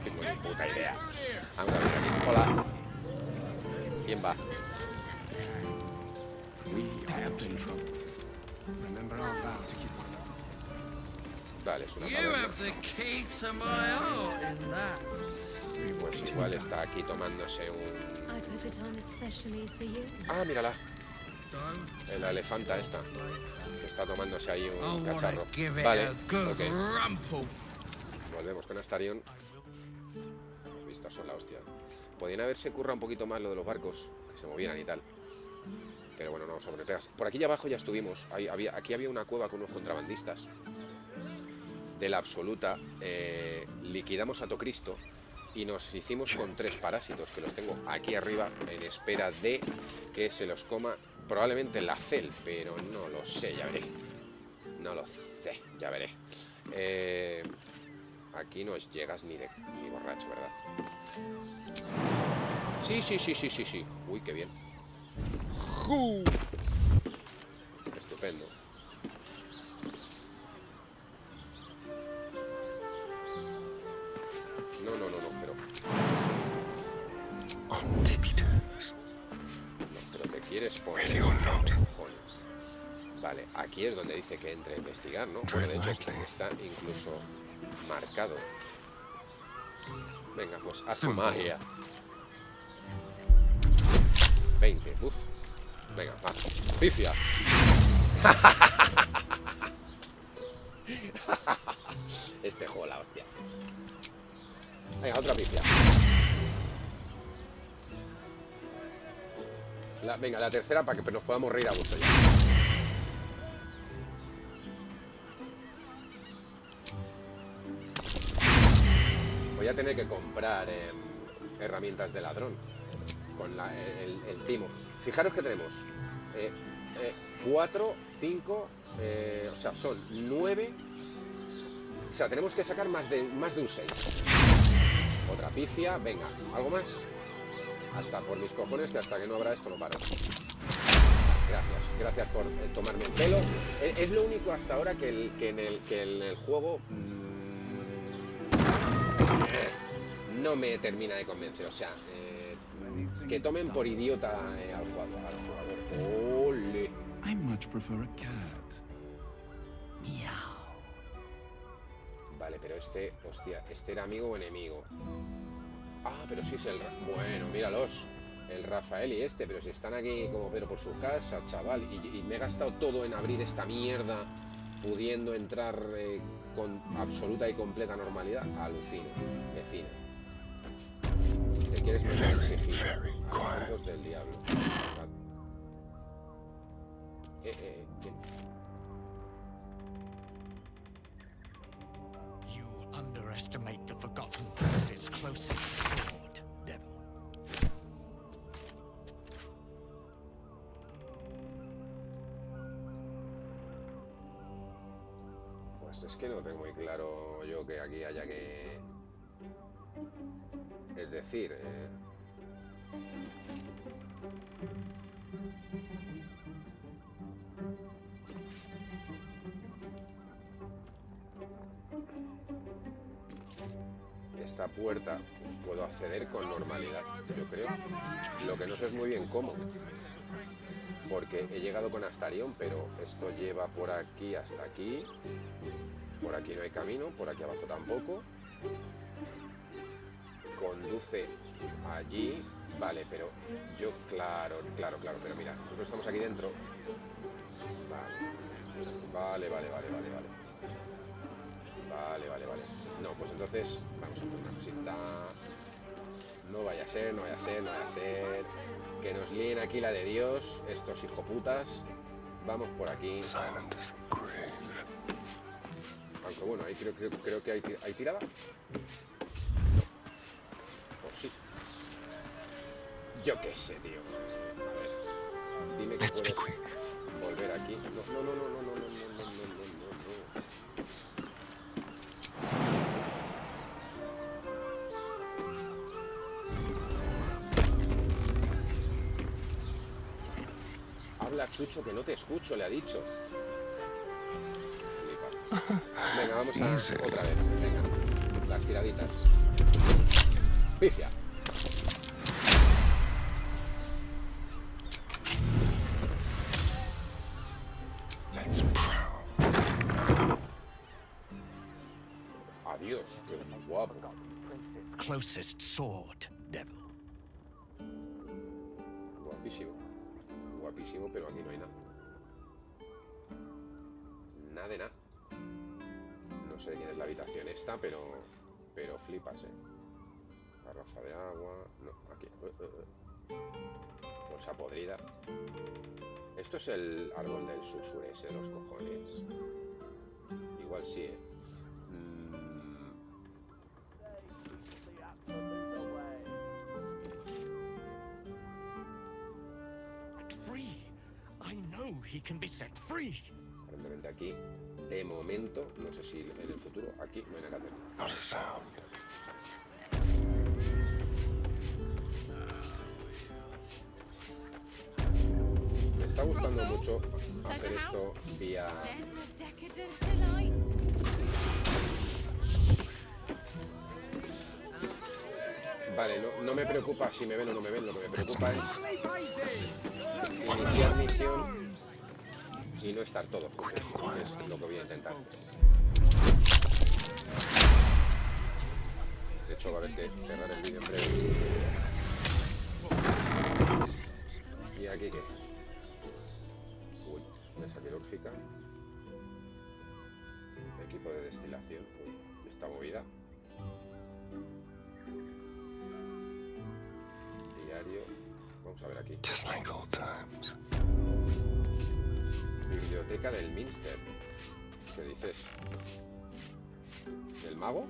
tengo ni puta idea. Vamos a ver aquí. Hola. ¿Quién va? Vale, es una pues igual está aquí tomándose un... Ah, mírala. La elefanta esta. Que está tomándose ahí un cacharro. Vale, ok. Volvemos con Astarion. Las vistas son la hostia. Podían haberse currado un poquito más lo de los barcos, que se movieran y tal. Pero bueno, no, sobre pegas. Por aquí abajo ya estuvimos. Aquí había una cueva con unos contrabandistas. De la absoluta. Liquidamos a Tocristo. Y nos hicimos con 3 parásitos, que los tengo aquí arriba, en espera de que se los coma probablemente la Cel, pero no lo sé, ya veré. No lo sé, ya veré. Aquí no llegas ni borracho, ¿verdad? Sí. Uy, qué bien. Estupendo. No, pero... No, pero te quieres poner cojones. Vale, aquí es donde dice que entre a investigar, ¿no? Bueno, de hecho está incluso marcado. Venga, pues haz tu magia. 20, uff. Venga, va. Pifia. Este juego la hostia. Venga, otra pifia. Venga, la tercera para que nos podamos reír a gusto ya. Voy a tener que comprar herramientas de ladrón con el timo. Fijaros que tenemos 4, 5, o sea, son 9. O sea, tenemos que sacar más de un 6. Otra pifia, venga, ¿algo más? Hasta por mis cojones, que hasta que no abra esto no paro. Gracias por tomarme el pelo. Es lo único hasta ahora que en el juego no me termina de convencer. O sea, que tomen por idiota al jugador. ¡Ole! I much prefer a cat. Miau. Vale, pero hostia, ¿este era amigo o enemigo? Ah, pero sí es el... Bueno, míralos. El Rafael y pero si están aquí como Pedro por su casa, chaval. Y me he gastado todo en abrir esta mierda, pudiendo entrar con absoluta y completa normalidad, alucino, vecino. Te quieres meter en sigilo a los ojos del diablo. Vale. ¿Quién? You underestimate the Forgotten Prince's closest sword, devil. Pues es que no tengo muy claro yo que aquí haya que... Es decir... Esta puerta puedo acceder con normalidad, yo creo. Lo que no sé es muy bien cómo. Porque he llegado con Astarion, pero esto lleva por aquí hasta aquí. Por aquí no hay camino, por aquí abajo tampoco. Conduce allí. Vale, pero yo, claro, pero mira, nosotros estamos aquí dentro. Vale. No, pues entonces vamos a hacer una cosita. No vaya a ser. Que nos líen aquí la de Dios, estos hijoputas. Vamos por aquí. Aunque bueno, ahí creo que hay tirada. No. Pues sí. Yo qué sé, tío. A ver. Dime que puedes volver aquí. No. Habla, Chucho, que no te escucho, le ha dicho. Flipa. Venga, vamos a otra vez. Venga, las tiraditas. Pifia. Adiós, qué guapo. Closest sword, devil. Guapísimo, pero aquí no hay nada. Nada de nada. No sé de quién es la habitación esta, pero flipas, Garrafa de agua. No, aquí. Bolsa podrida. Esto es el árbol del susur ese de los cojones. Igual sí, He can be set free. Aparentemente aquí, de momento, no sé si en el futuro, aquí no hay nada que hacer. Me está gustando mucho hacer esto vía... Vale, no me preocupa si me ven o no me ven, lo que me preocupa es iniciar misión y no estar todos juntos, es lo que voy a intentar. De hecho, va a haber que cerrar el vídeo en breve. ¿Y aquí qué? Uy, mesa quirúrgica. Equipo de destilación. Uy, está movida. Diario. Vamos a ver aquí. Biblioteca del Minster. ¿Qué dices? ¿Del mago?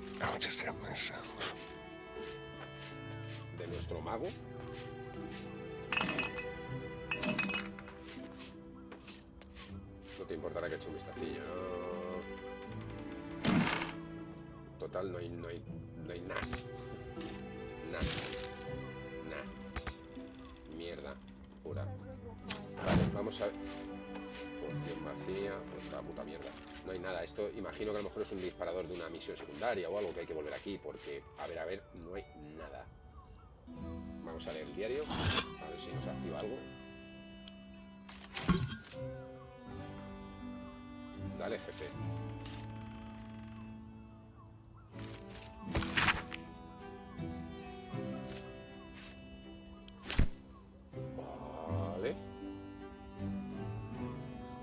¿De nuestro mago? No te importará que eche un vistacillo, ¿no? Total, no hay nada. Nada. Mierda pura. Vale, vamos a ver. Poción vacía. Pues la puta mierda. No hay nada. Esto imagino que a lo mejor es un disparador de una misión secundaria o algo que hay que volver aquí porque, a ver, no hay nada. Vamos a leer el diario. A ver si nos activa algo. Dale, jefe.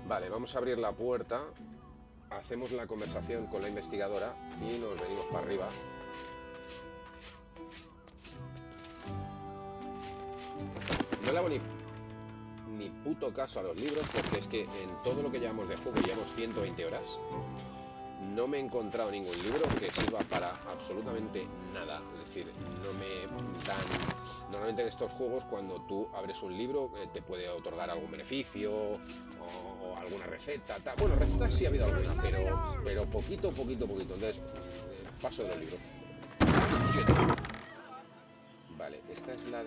Vale, vamos a abrir la puerta hacemos la conversación con la investigadora y nos venimos para arriba. No le hago ni puto caso a los libros, porque es que en todo lo que llevamos de juego, llevamos 120 horas, no me he encontrado ningún libro que sirva para absolutamente nada. Es decir, no me dan... Normalmente en estos juegos, cuando tú abres un libro, te puede otorgar algún beneficio o alguna receta, tal. Bueno, recetas sí ha habido alguna, pero poquito. Entonces, paso de los libros. 7. Vale, esta es la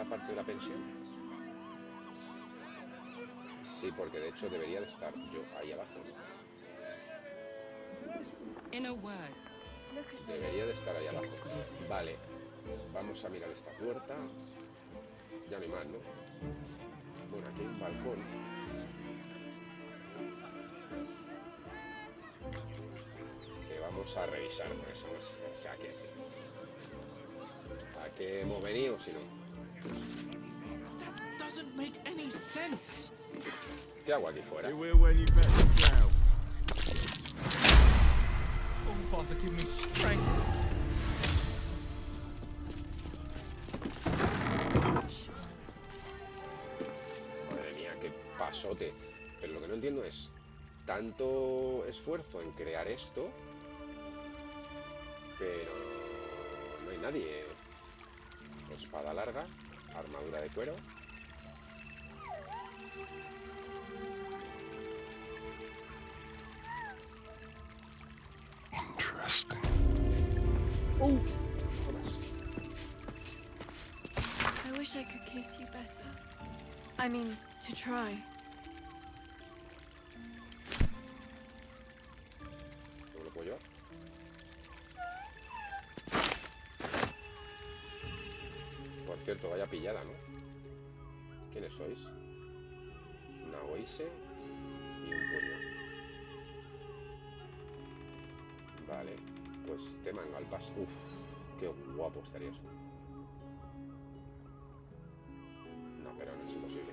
parte de la pensión. Sí, porque de hecho debería de estar yo ahí abajo, ¿no? Debería de estar ahí abajo. Vale, vamos a mirar esta puerta. Ya no hay más, ¿no? Bueno, aquí hay un balcón. Que vamos a revisar, por eso no sé a qué decir. ¿A qué hemos venido si no? ¿Qué hago aquí fuera? Madre mía, qué pasote. Pero lo que no entiendo es tanto esfuerzo en crear esto, pero no hay nadie. Espada larga, armadura de cuero. Interesting. Jodas. I wish I could kiss you better. I mean, to try. ¿No lo puedo llevar? Por cierto, vaya pillada, ¿no? ¿Quiénes sois? Una oise y un puño. Vale, pues te manga al paso. Uff, qué guapo estaría eso. No, pero no es imposible.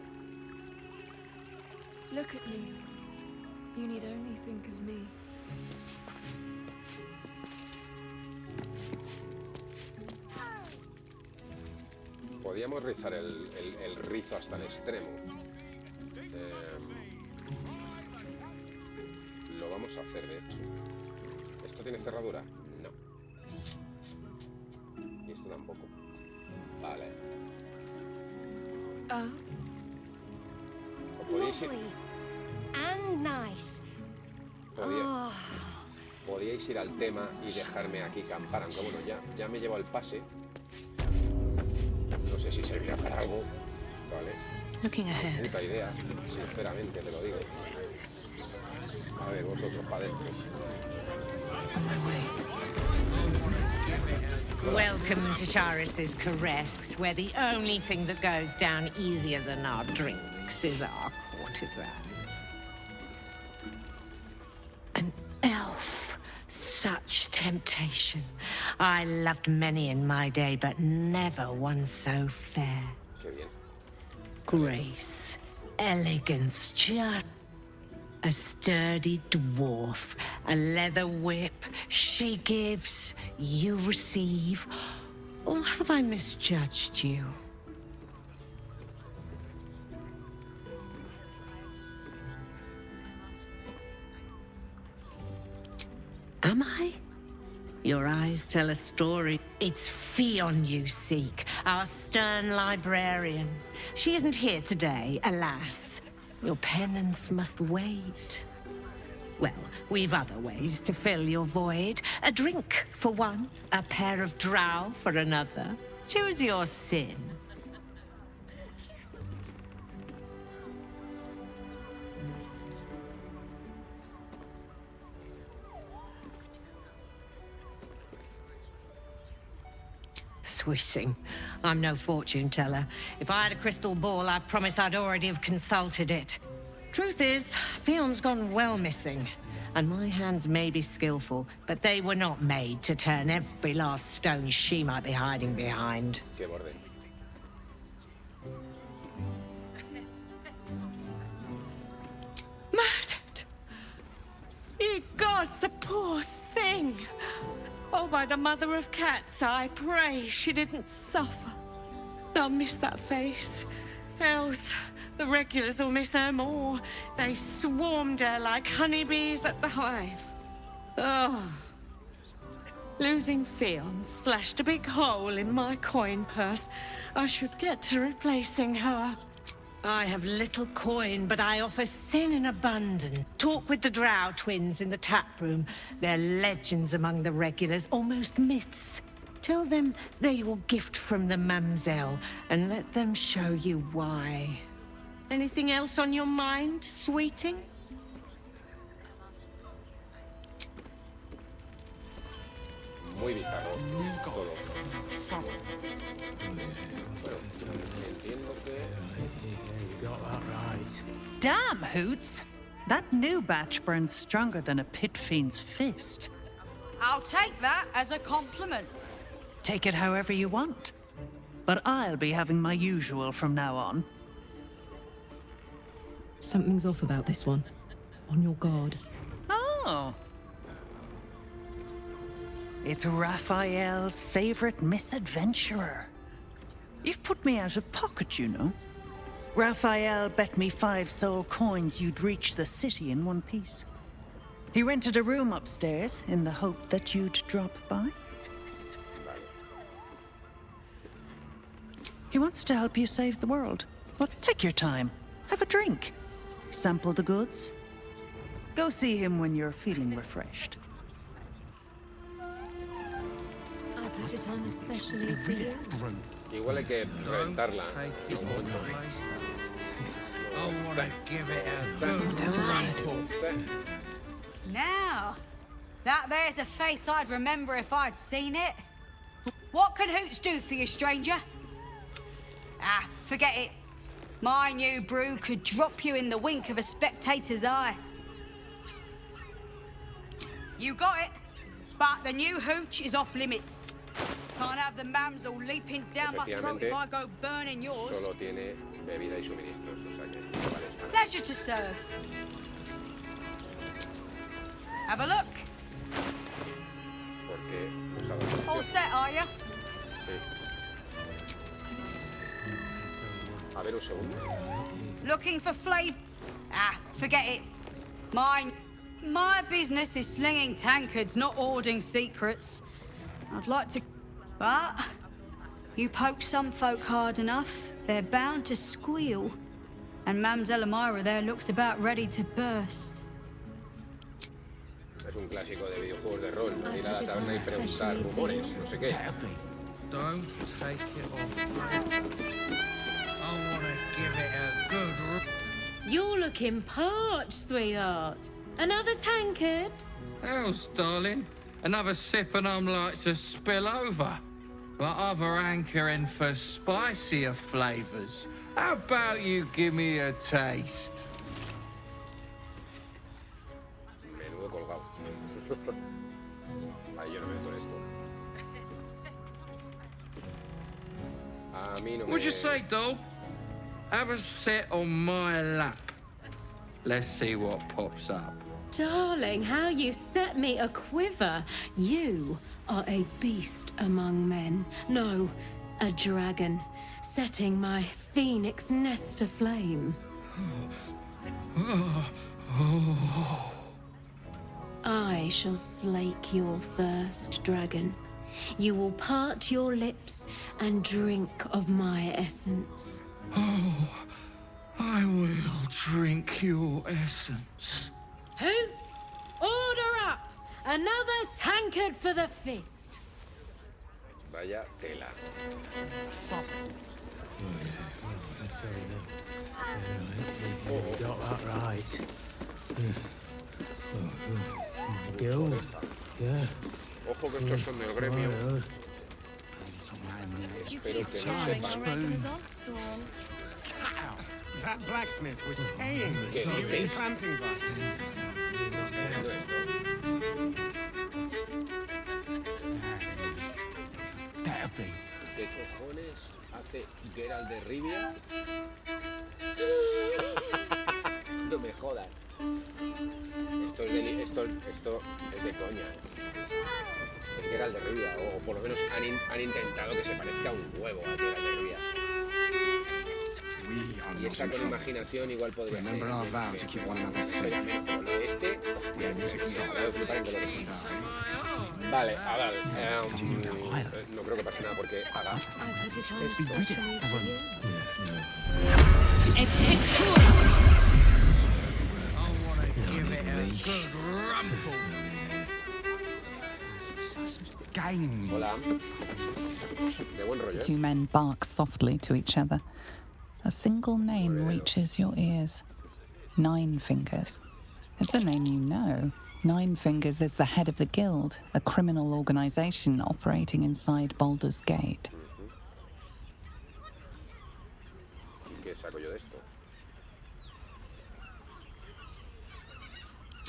Look at me. You need only think of me. Podríamos rizar el rizo hasta el extremo. Lo vamos a hacer, de hecho. ¿Esto tiene cerradura? No. Y esto tampoco. Vale. ¿Podíais ir? And nice. Podíais ir al tema y dejarme aquí campar, aunque bueno, ya me llevo el pase. No sé si servirá para algo. Vale. Puta idea, sinceramente te lo digo. A ver, vosotros, para adentro. Welcome to Charis's Caress, where the only thing that goes down easier than our drinks is our courtesans. An elf. Such temptation. I loved many in my day, but never one so fair. Qué bien. Grace, elegance, just a sturdy dwarf, a leather whip. She gives, you receive. Or have I misjudged you? Am I? Your eyes tell a story. It's Fionn you seek, our stern librarian. She isn't here today, alas. Your penance must wait. Well, we've other ways to fill your void. A drink for one, a pair of drow for another. Choose your sin. Swishing. I'm no fortune teller. If I had a crystal ball, I promise I'd already have consulted it. Truth is, Fionn's gone well missing. And my hands may be skillful, but they were not made to turn every last stone she might be hiding behind. Qué borde. Murdered! gods, the poor thing! Oh, by the mother of cats, I pray she didn't suffer. They'll miss that face. Else, the regulars will miss her more. They swarmed her like honeybees at the hive. Oh. Losing Fionn slashed a big hole in my coin purse. I should get to replacing her. I have little coin, but I offer sin in abundance. Talk with the Drow twins in the tap room. They're legends among the regulars, almost myths. Tell them they're your gift from the Mamselle, and let them show you why. Anything else on your mind, sweeting? Muy bizarro todo. Bueno, entiendo que... You got that right. Damn, Hoots! That new batch burns stronger than a pit fiend's fist. I'll take that as a compliment. Take it however you want. But I'll be having my usual from now on. Something's off about this one. On your guard. Oh. It's Raphael's favorite misadventurer. You've put me out of pocket, you know. Raphael bet me 5 soul coins you'd reach the city in one piece. He rented a room upstairs in the hope that you'd drop by. He wants to help you save the world. But take your time. Have a drink. Sample the goods. Go see him when you're feeling refreshed. I put it on especially for you. Igual hay que reventarla. Now, that there's a face I'd remember if I'd seen it. What can Hoots do for you, stranger? Ah, forget it. My new brew could drop you in the wink of a spectator's eye. You got it, but the new hooch is off limits. Can't have the mamsel leaping down my throat if I go burning yours. Solo tiene bebida y suministros, o sea que vale, es para... Pleasure to serve. Have a look. Porque usaba... All set, are you? Sí. A ver, un segundo. Looking for flavor? Ah, forget it. My business is slinging tankards, not hoarding secrets. I'd like to... But... You poke some folk hard enough, they're bound to squeal. And Mamselle Amira there looks about ready to burst. Es un clásico de videojuegos de rol, ¿no? Ir a la taberna y preguntar rumores, no sé qué. Don't take it off. I want to give it a good... You're looking parched, sweetheart. Another tankard? Else, darling. Another sip and I'm like to spill over. But other hankering for spicier flavors. How about you give me a taste? Menudo colgado. Ay, yo no me meto en esto. A mí no me... What'd you say, doll? Have a sit on my lap. Let's see what pops up. Darling, how you set me a quiver. You are a beast among men. No, a dragon, setting my phoenix nest aflame. I shall slake your thirst, dragon. You will part your lips and drink of my essence. Oh, I will drink your essence. Hoots, order up! Another tankard for the fist. Vaya tela. You got that right. Guild. Yeah. Ojo que estos son del gremio. Espero que no sepan. That blacksmith was paying the clamping ¿Qué cojones hace Geralt de Rivia? No me jodas. esto es de coña. Es que era el de Rivia, o por lo menos han intentado que se parezca un huevo al que era el de Rivia. Y esa con imaginación igual podría ser. Pero lo de este, hostia, vale, a ver, no creo que pase nada porque haga Hola. De buen rollo. Two men bark softly to each other. A single name reaches your ears. Nine Fingers. It's a name you know. Nine Fingers is the head of the guild, a criminal organization operating inside Baldurs Gate. ¿Qué saco yo de esto?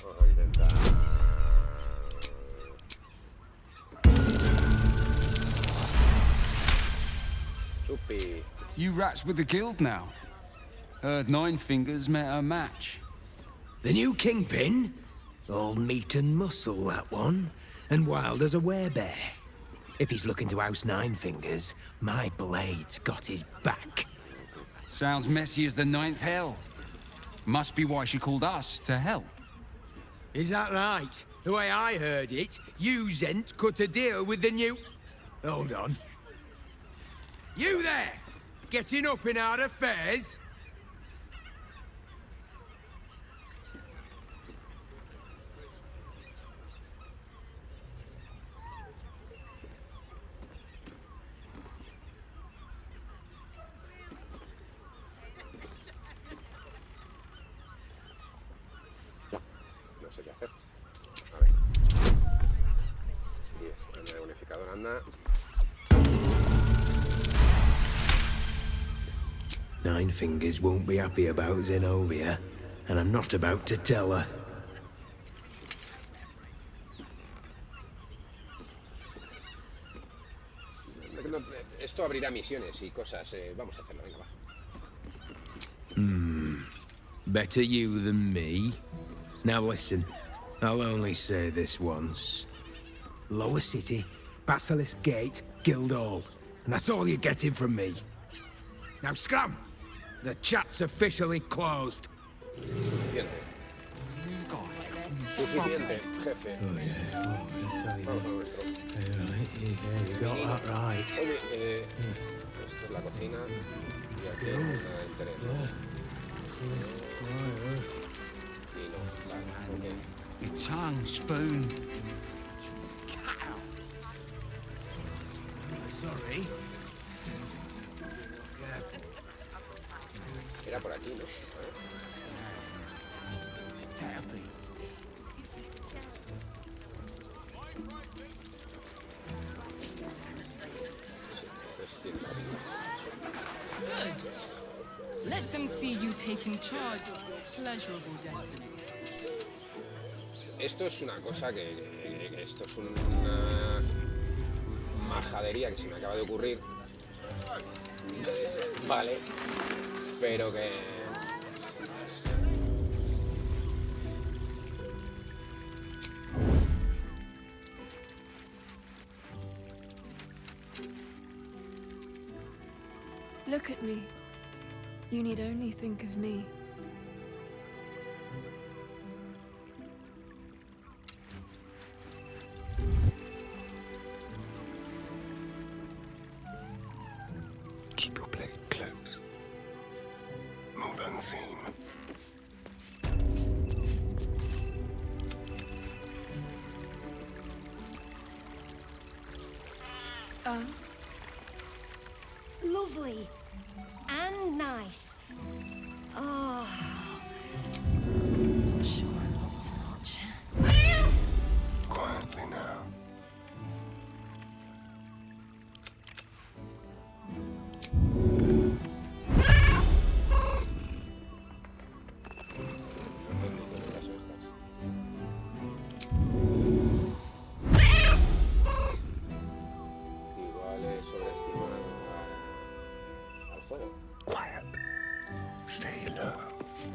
Vamos a intentar. Chupi. You rats with the guild now. Heard Nine Fingers met her match. The new kingpin? All meat and muscle, that one. And wild as a werebear. If he's looking to oust Nine Fingers, my blade's got his back. Sounds messy as the ninth hell. Must be why she called us to help. Is that right? The way I heard it, you Zent cut a deal with the new... Hold on. You there! Getting up in our affairs? No sé qué hacer. A ver. 10. El bonificador anda. Nine Fingers won't be happy about Zenobia, and I'm not about to tell her. Esto abrirá misiones y cosas. Vamos a hacerlo, venga, va. Better you than me. Now listen, I'll only say this once. Lower City, Basilisk Gate, Guildhall. And that's all you're getting from me. Now scram! The chat's officially closed. Suficiente, jefe. Vamos a nuestro. You got that right. Oye, esto es la cocina. Y aquí la interés. Y no, vale, ok. Your tongue, spoon. Sorry. Era por aquí, ¿no? Good. Let them see you taking charge of your pleasurable destiny. Esto es una cosa que esto es una majadería que se me acaba de ocurrir. Vale. Pero que... Look at me. You need only think of me. Keep your blade close. Move unseen. Lovely. And nice. Oh. Not sure I want much. Quietly now.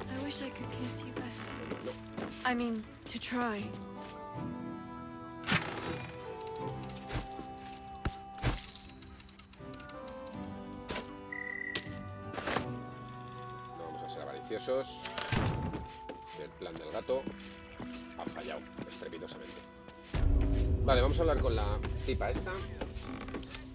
I wish I could kiss you better. I mean, to try. No vamos a ser avariciosos. El plan del gato ha fallado estrepitosamente. Vale, vamos a hablar con la tipa esta.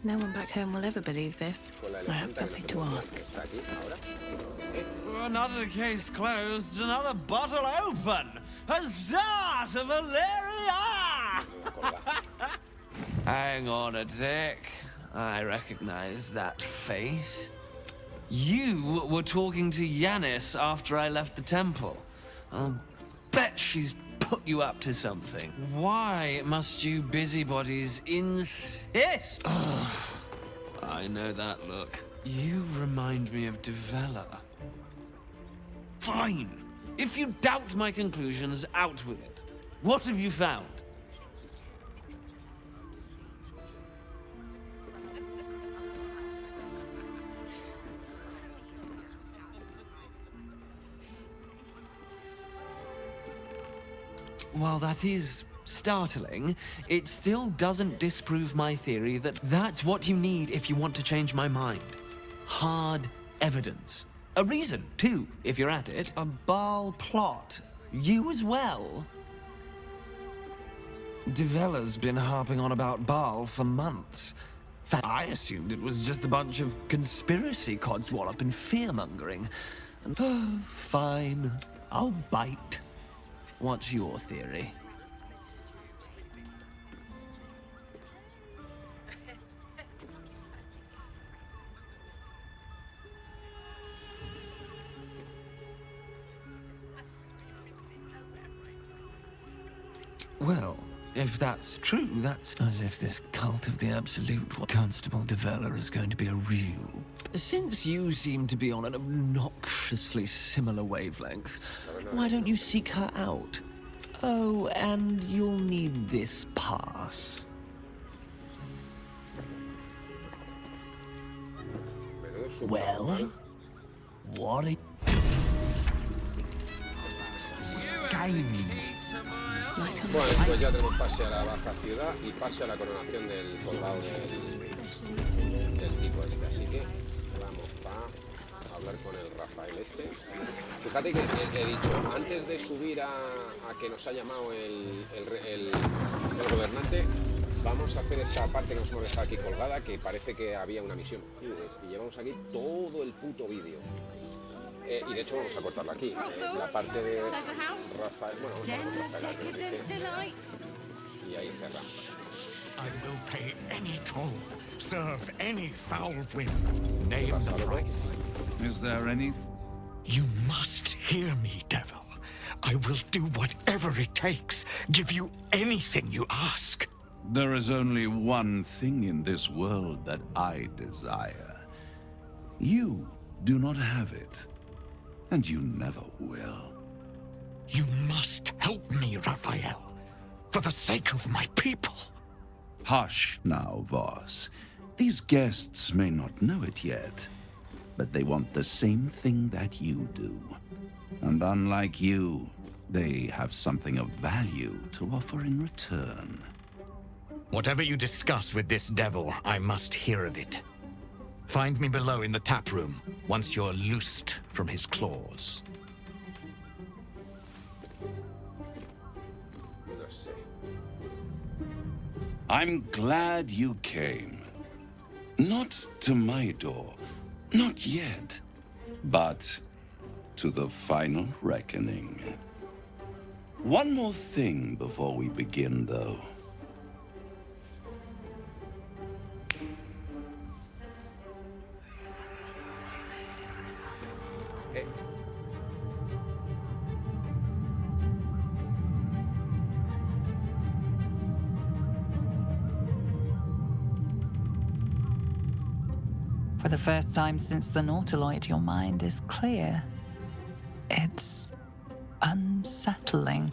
No one back home will ever believe this. Con la I have elefanta something que to no ask. está aquí ahora. Another case closed, another bottle open. Huzzah to Valeria! Hang on a tick. I recognize that face. You were talking to Yanis after I left the temple. I'll bet she's put you up to something. Why must you busybodies insist? I know that look. You remind me of Devella. Fine. If you doubt my conclusions, out with it. What have you found? While that is startling, it still doesn't disprove my theory that that's what you need if you want to change my mind. Hard evidence. A reason, too, if you're at it. A Baal plot. You as well? Devella's been harping on about Baal for months. I assumed it was just a bunch of conspiracy codswallop and fear-mongering. Fine. I'll bite. What's your theory? Well, if that's true, that's as if this cult of the Absolute Constable Devella is going to be a real... Since you seem to be on an obnoxiously similar wavelength, why don't you seek her out? Oh, and you'll need this pass. Well, what a... game. Bueno, pues ya tenemos pase a la baja ciudad y pase a la coronación del colgado del tipo este. Así que vamos a hablar con el Rafael este. Fíjate que he dicho, antes de subir a que nos ha llamado el gobernante, vamos a hacer esta parte que nos hemos dejado aquí colgada, que parece que había una misión. Joder, y llevamos aquí todo el puto vídeo. Y de hecho vamos a cortarlo aquí. La parte de Rafael. Bueno, vamos a ver con Rafael que nos dice. Y ahí cerramos. I will pay any toll, serve any foul whim, name the price. Is there any? You must hear me, devil. I will do whatever it takes, give you anything you ask. There is only one thing in this world that I desire. You do not have it. And you never will. You must help me, Raphael, for the sake of my people. Hush now, Voss. These guests may not know it yet, but they want the same thing that you do. And unlike you, they have something of value to offer in return. Whatever you discuss with this devil, I must hear of it. Find me below in the tap room, once you're loosed from his claws. I'm glad you came. Not to my door, not yet, but to the final reckoning. One more thing before we begin, though. For the first time since the Nautiloid, your mind is clear. It's unsettling.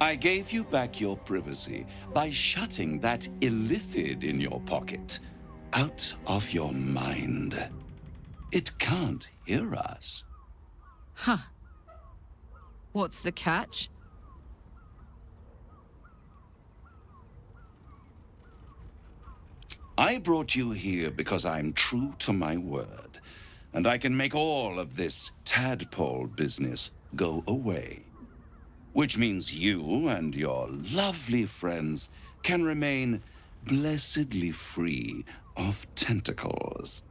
I gave you back your privacy by shutting that illithid in your pocket. out of your mind. It can't hear us. Huh. What's the catch? I brought you here because I'm true to my word, and I can make all of this tadpole business go away. Which means you and your lovely friends can remain blessedly free of tentacles.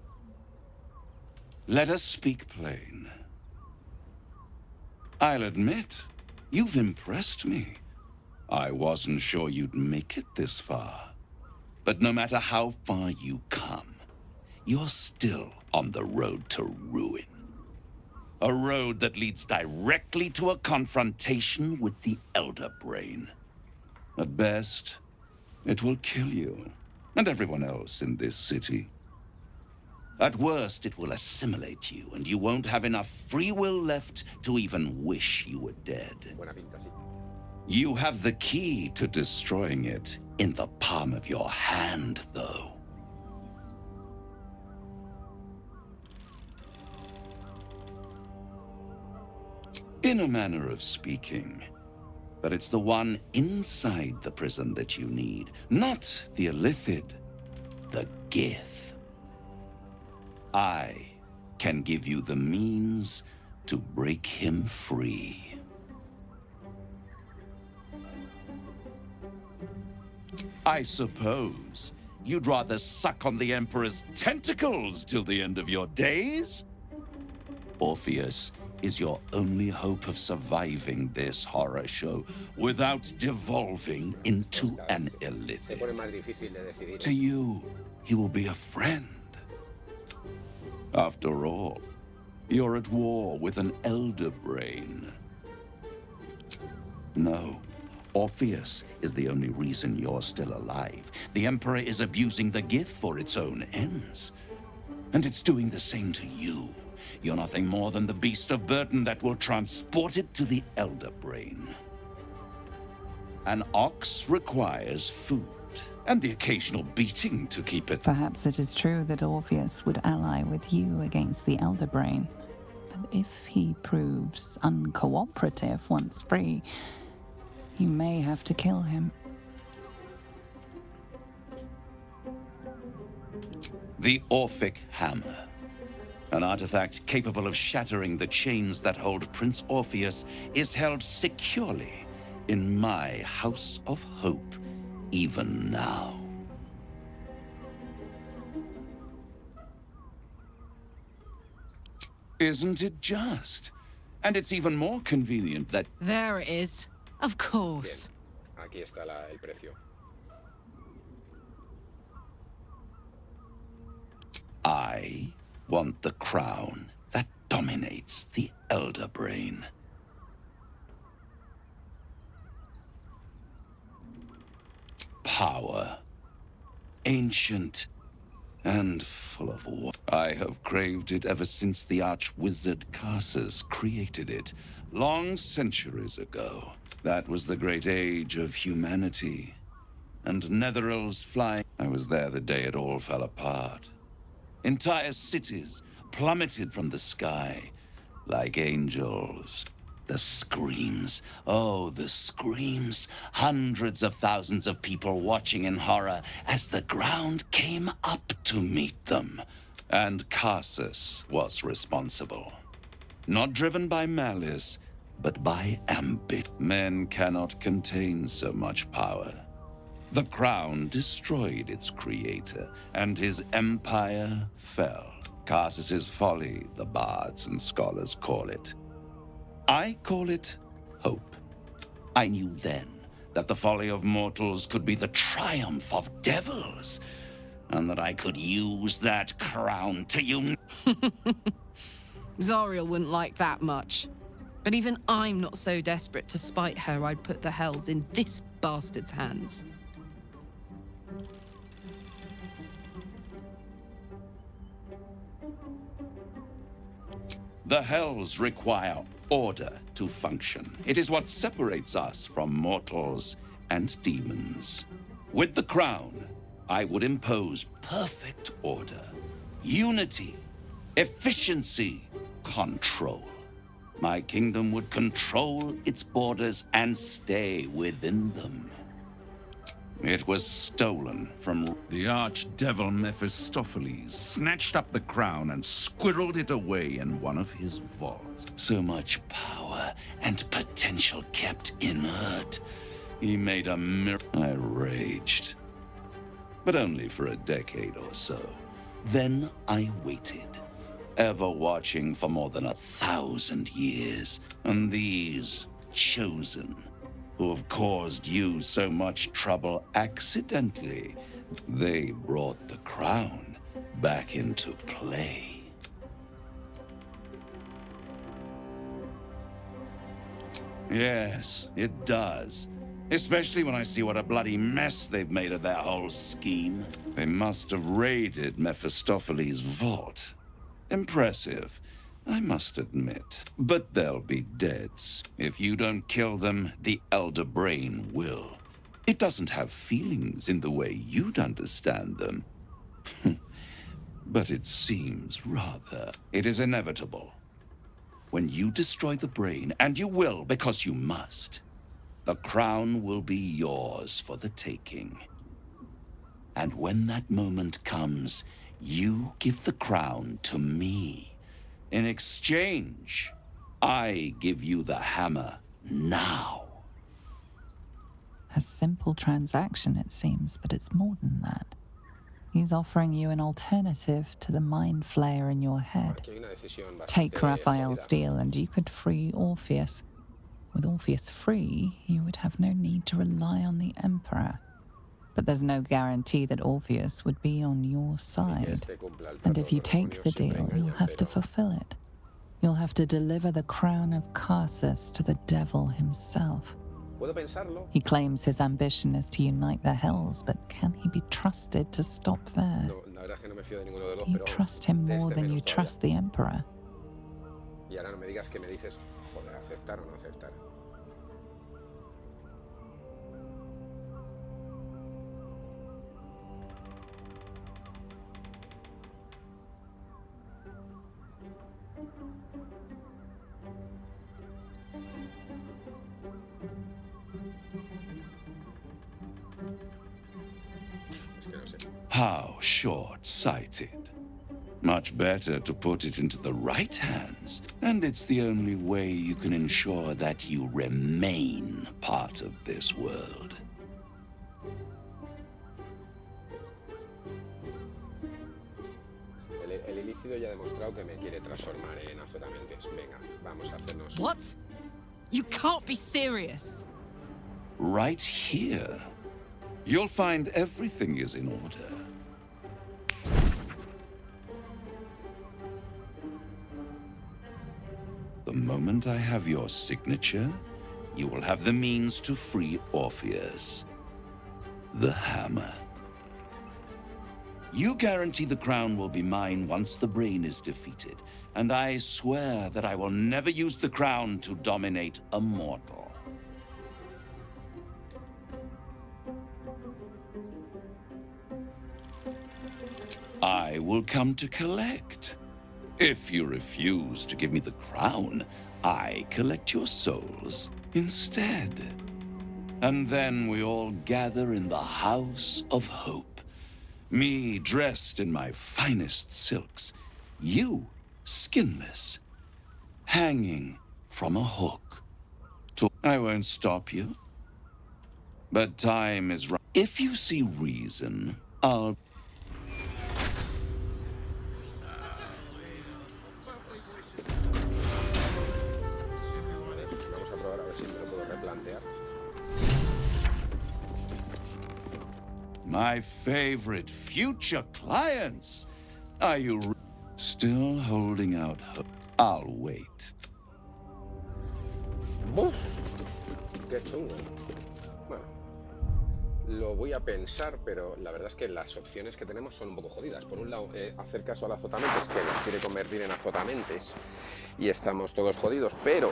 Let us speak plain. I'll admit, you've impressed me. I wasn't sure you'd make it this far. But no matter how far you come, you're still on the road to ruin. A road that leads directly to a confrontation with the Elder Brain. At best, it will kill you and everyone else in this city. At worst, it will assimilate you, and you won't have enough free will left to even wish you were dead. You have the key to destroying it in the palm of your hand, though. In a manner of speaking, but it's the one inside the prison that you need, not the Illithid, the Gith. I can give you the means to break him free. I suppose you'd rather suck on the Emperor's tentacles till the end of your days? Orpheus is your only hope of surviving this horror show without devolving into an Illithid. To you, he will be a friend. After all, you're at war with an Elder Brain. No, Orpheus is the only reason you're still alive. The Emperor is abusing the Gith for its own ends. And it's doing the same to you. You're nothing more than the beast of burden that will transport it to the Elder Brain. An ox requires food, and the occasional beating to keep it. Perhaps it is true that Orpheus would ally with you against the Elder Brain. But if he proves uncooperative once free, you may have to kill him. The Orphic Hammer. An artifact capable of shattering the chains that hold Prince Orpheus is held securely in my House of Hope, even now. Isn't it just? And it's even more convenient that... There it is. Of course. Bien. Aquí está el precio. I want the crown that dominates the Elder Brain. Power. Ancient and full of war. I have craved it ever since the arch-wizard Carsus created it, long centuries ago. That was the great age of humanity. And Netherils flying. I was there the day it all fell apart. Entire cities plummeted from the sky like angels. The screams, oh, the screams. Hundreds of thousands of people watching in horror as the ground came up to meet them. And Carsus was responsible. Not driven by malice, but by ambition. Men cannot contain so much power. The crown destroyed its creator, and his empire fell. Carsus's folly, the bards and scholars call it. I call it hope. I knew then that the folly of mortals could be the triumph of devils, and that I could use that crown to unite. Zariel wouldn't like that much. But even I'm not so desperate to spite her I'd put the hells in this bastard's hands. The hells require order to function. It is what separates us from mortals and demons. With the crown, I would impose perfect order, unity, efficiency, control. My kingdom would control its borders and stay within them. It was stolen from the archdevil Mephistopheles, snatched up the crown and squirreled it away in one of his vaults. So much power and potential kept inert. He made a miracle. I raged. But only for a decade or so. Then I waited, ever watching for more than 1,000 years. And these chosen, who have caused you so much trouble accidentally, they brought the crown back into play. Yes, it does. Especially when I see what a bloody mess they've made of their whole scheme. They must have raided Mephistopheles' vault. Impressive, I must admit. But they'll be dead. If you don't kill them, the Elder Brain will. It doesn't have feelings in the way you'd understand them. But it seems rather. It is inevitable. When you destroy the brain, and you will because you must, the crown will be yours for the taking. And when that moment comes, you give the crown to me. In exchange, I give you the hammer now. A simple transaction, it seems, but it's more than that. He's offering you an alternative to the mind flayer in your head. Take Raphael's deal and you could free Orpheus. With Orpheus free, you would have no need to rely on the Emperor. But there's no guarantee that Orpheus would be on your side. And if you take the deal, you'll have to fulfill it. You'll have to deliver the crown of Carsus to the devil himself. He claims his ambition is to unite the Hells, but can he be trusted to stop there? Do you trust him more than you trust the Emperor? Y ahora no me digas que me dices, joder, aceptar o no aceptar. How short-sighted. Much better to put it into the right hands, and it's the only way you can ensure that you remain part of this world. El ilícido ya ha demostrado que me quiere transformar en azotamentes. Venga, vamos a hacernos... What? You can't be serious. Right here. You'll find everything is in order. The moment I have your signature, you will have the means to free Orpheus. The hammer. You guarantee the crown will be mine once the brain is defeated, and I swear that I will never use the crown to dominate a mortal. I will come to collect. If you refuse to give me the crown, I collect your souls instead. And then we all gather in the House of Hope. Me dressed in my finest silks, you skinless, hanging from a hook. I won't stop you. But time is right. If you see reason, I'll... Vamos a probar a ver si me lo puedo replantear. My favorite future clients. Are you still holding out hope? I'll wait. ¡Buf! ¡Qué chungo! Bueno, lo voy a pensar, pero la verdad es que las opciones que tenemos son un poco jodidas. Por un lado, hacer caso al azotamentes, que nos quiere convertir en azotamentes, y estamos todos jodidos, pero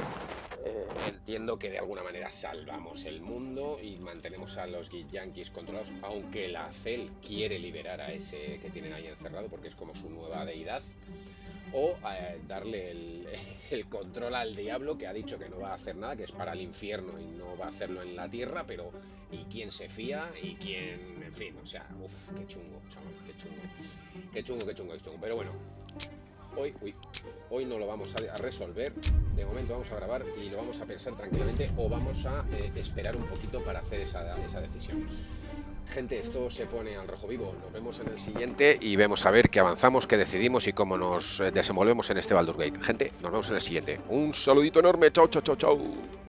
entiendo que de alguna manera salvamos el mundo y mantenemos a los Yankees controlados, aunque la CEL quiere liberar a ese que tienen ahí encerrado porque es como su nueva deidad, o darle el control al diablo, que ha dicho que no va a hacer nada, que es para el infierno y no va a hacerlo en la tierra, pero ¿y quién se fía? ¿Y quién? En fin, o sea, uff, qué chungo, chaval, qué chungo. Pero bueno, hoy no lo vamos a resolver. De momento vamos a grabar y lo vamos a pensar tranquilamente, o vamos a esperar un poquito para hacer esa decisión. Gente, esto se pone al rojo vivo. Nos vemos en el siguiente y vemos a ver qué avanzamos, qué decidimos y cómo nos desenvolvemos en este Baldurs Gate. Gente, nos vemos en el siguiente. Un saludito enorme. Chao, chao, chao, chao.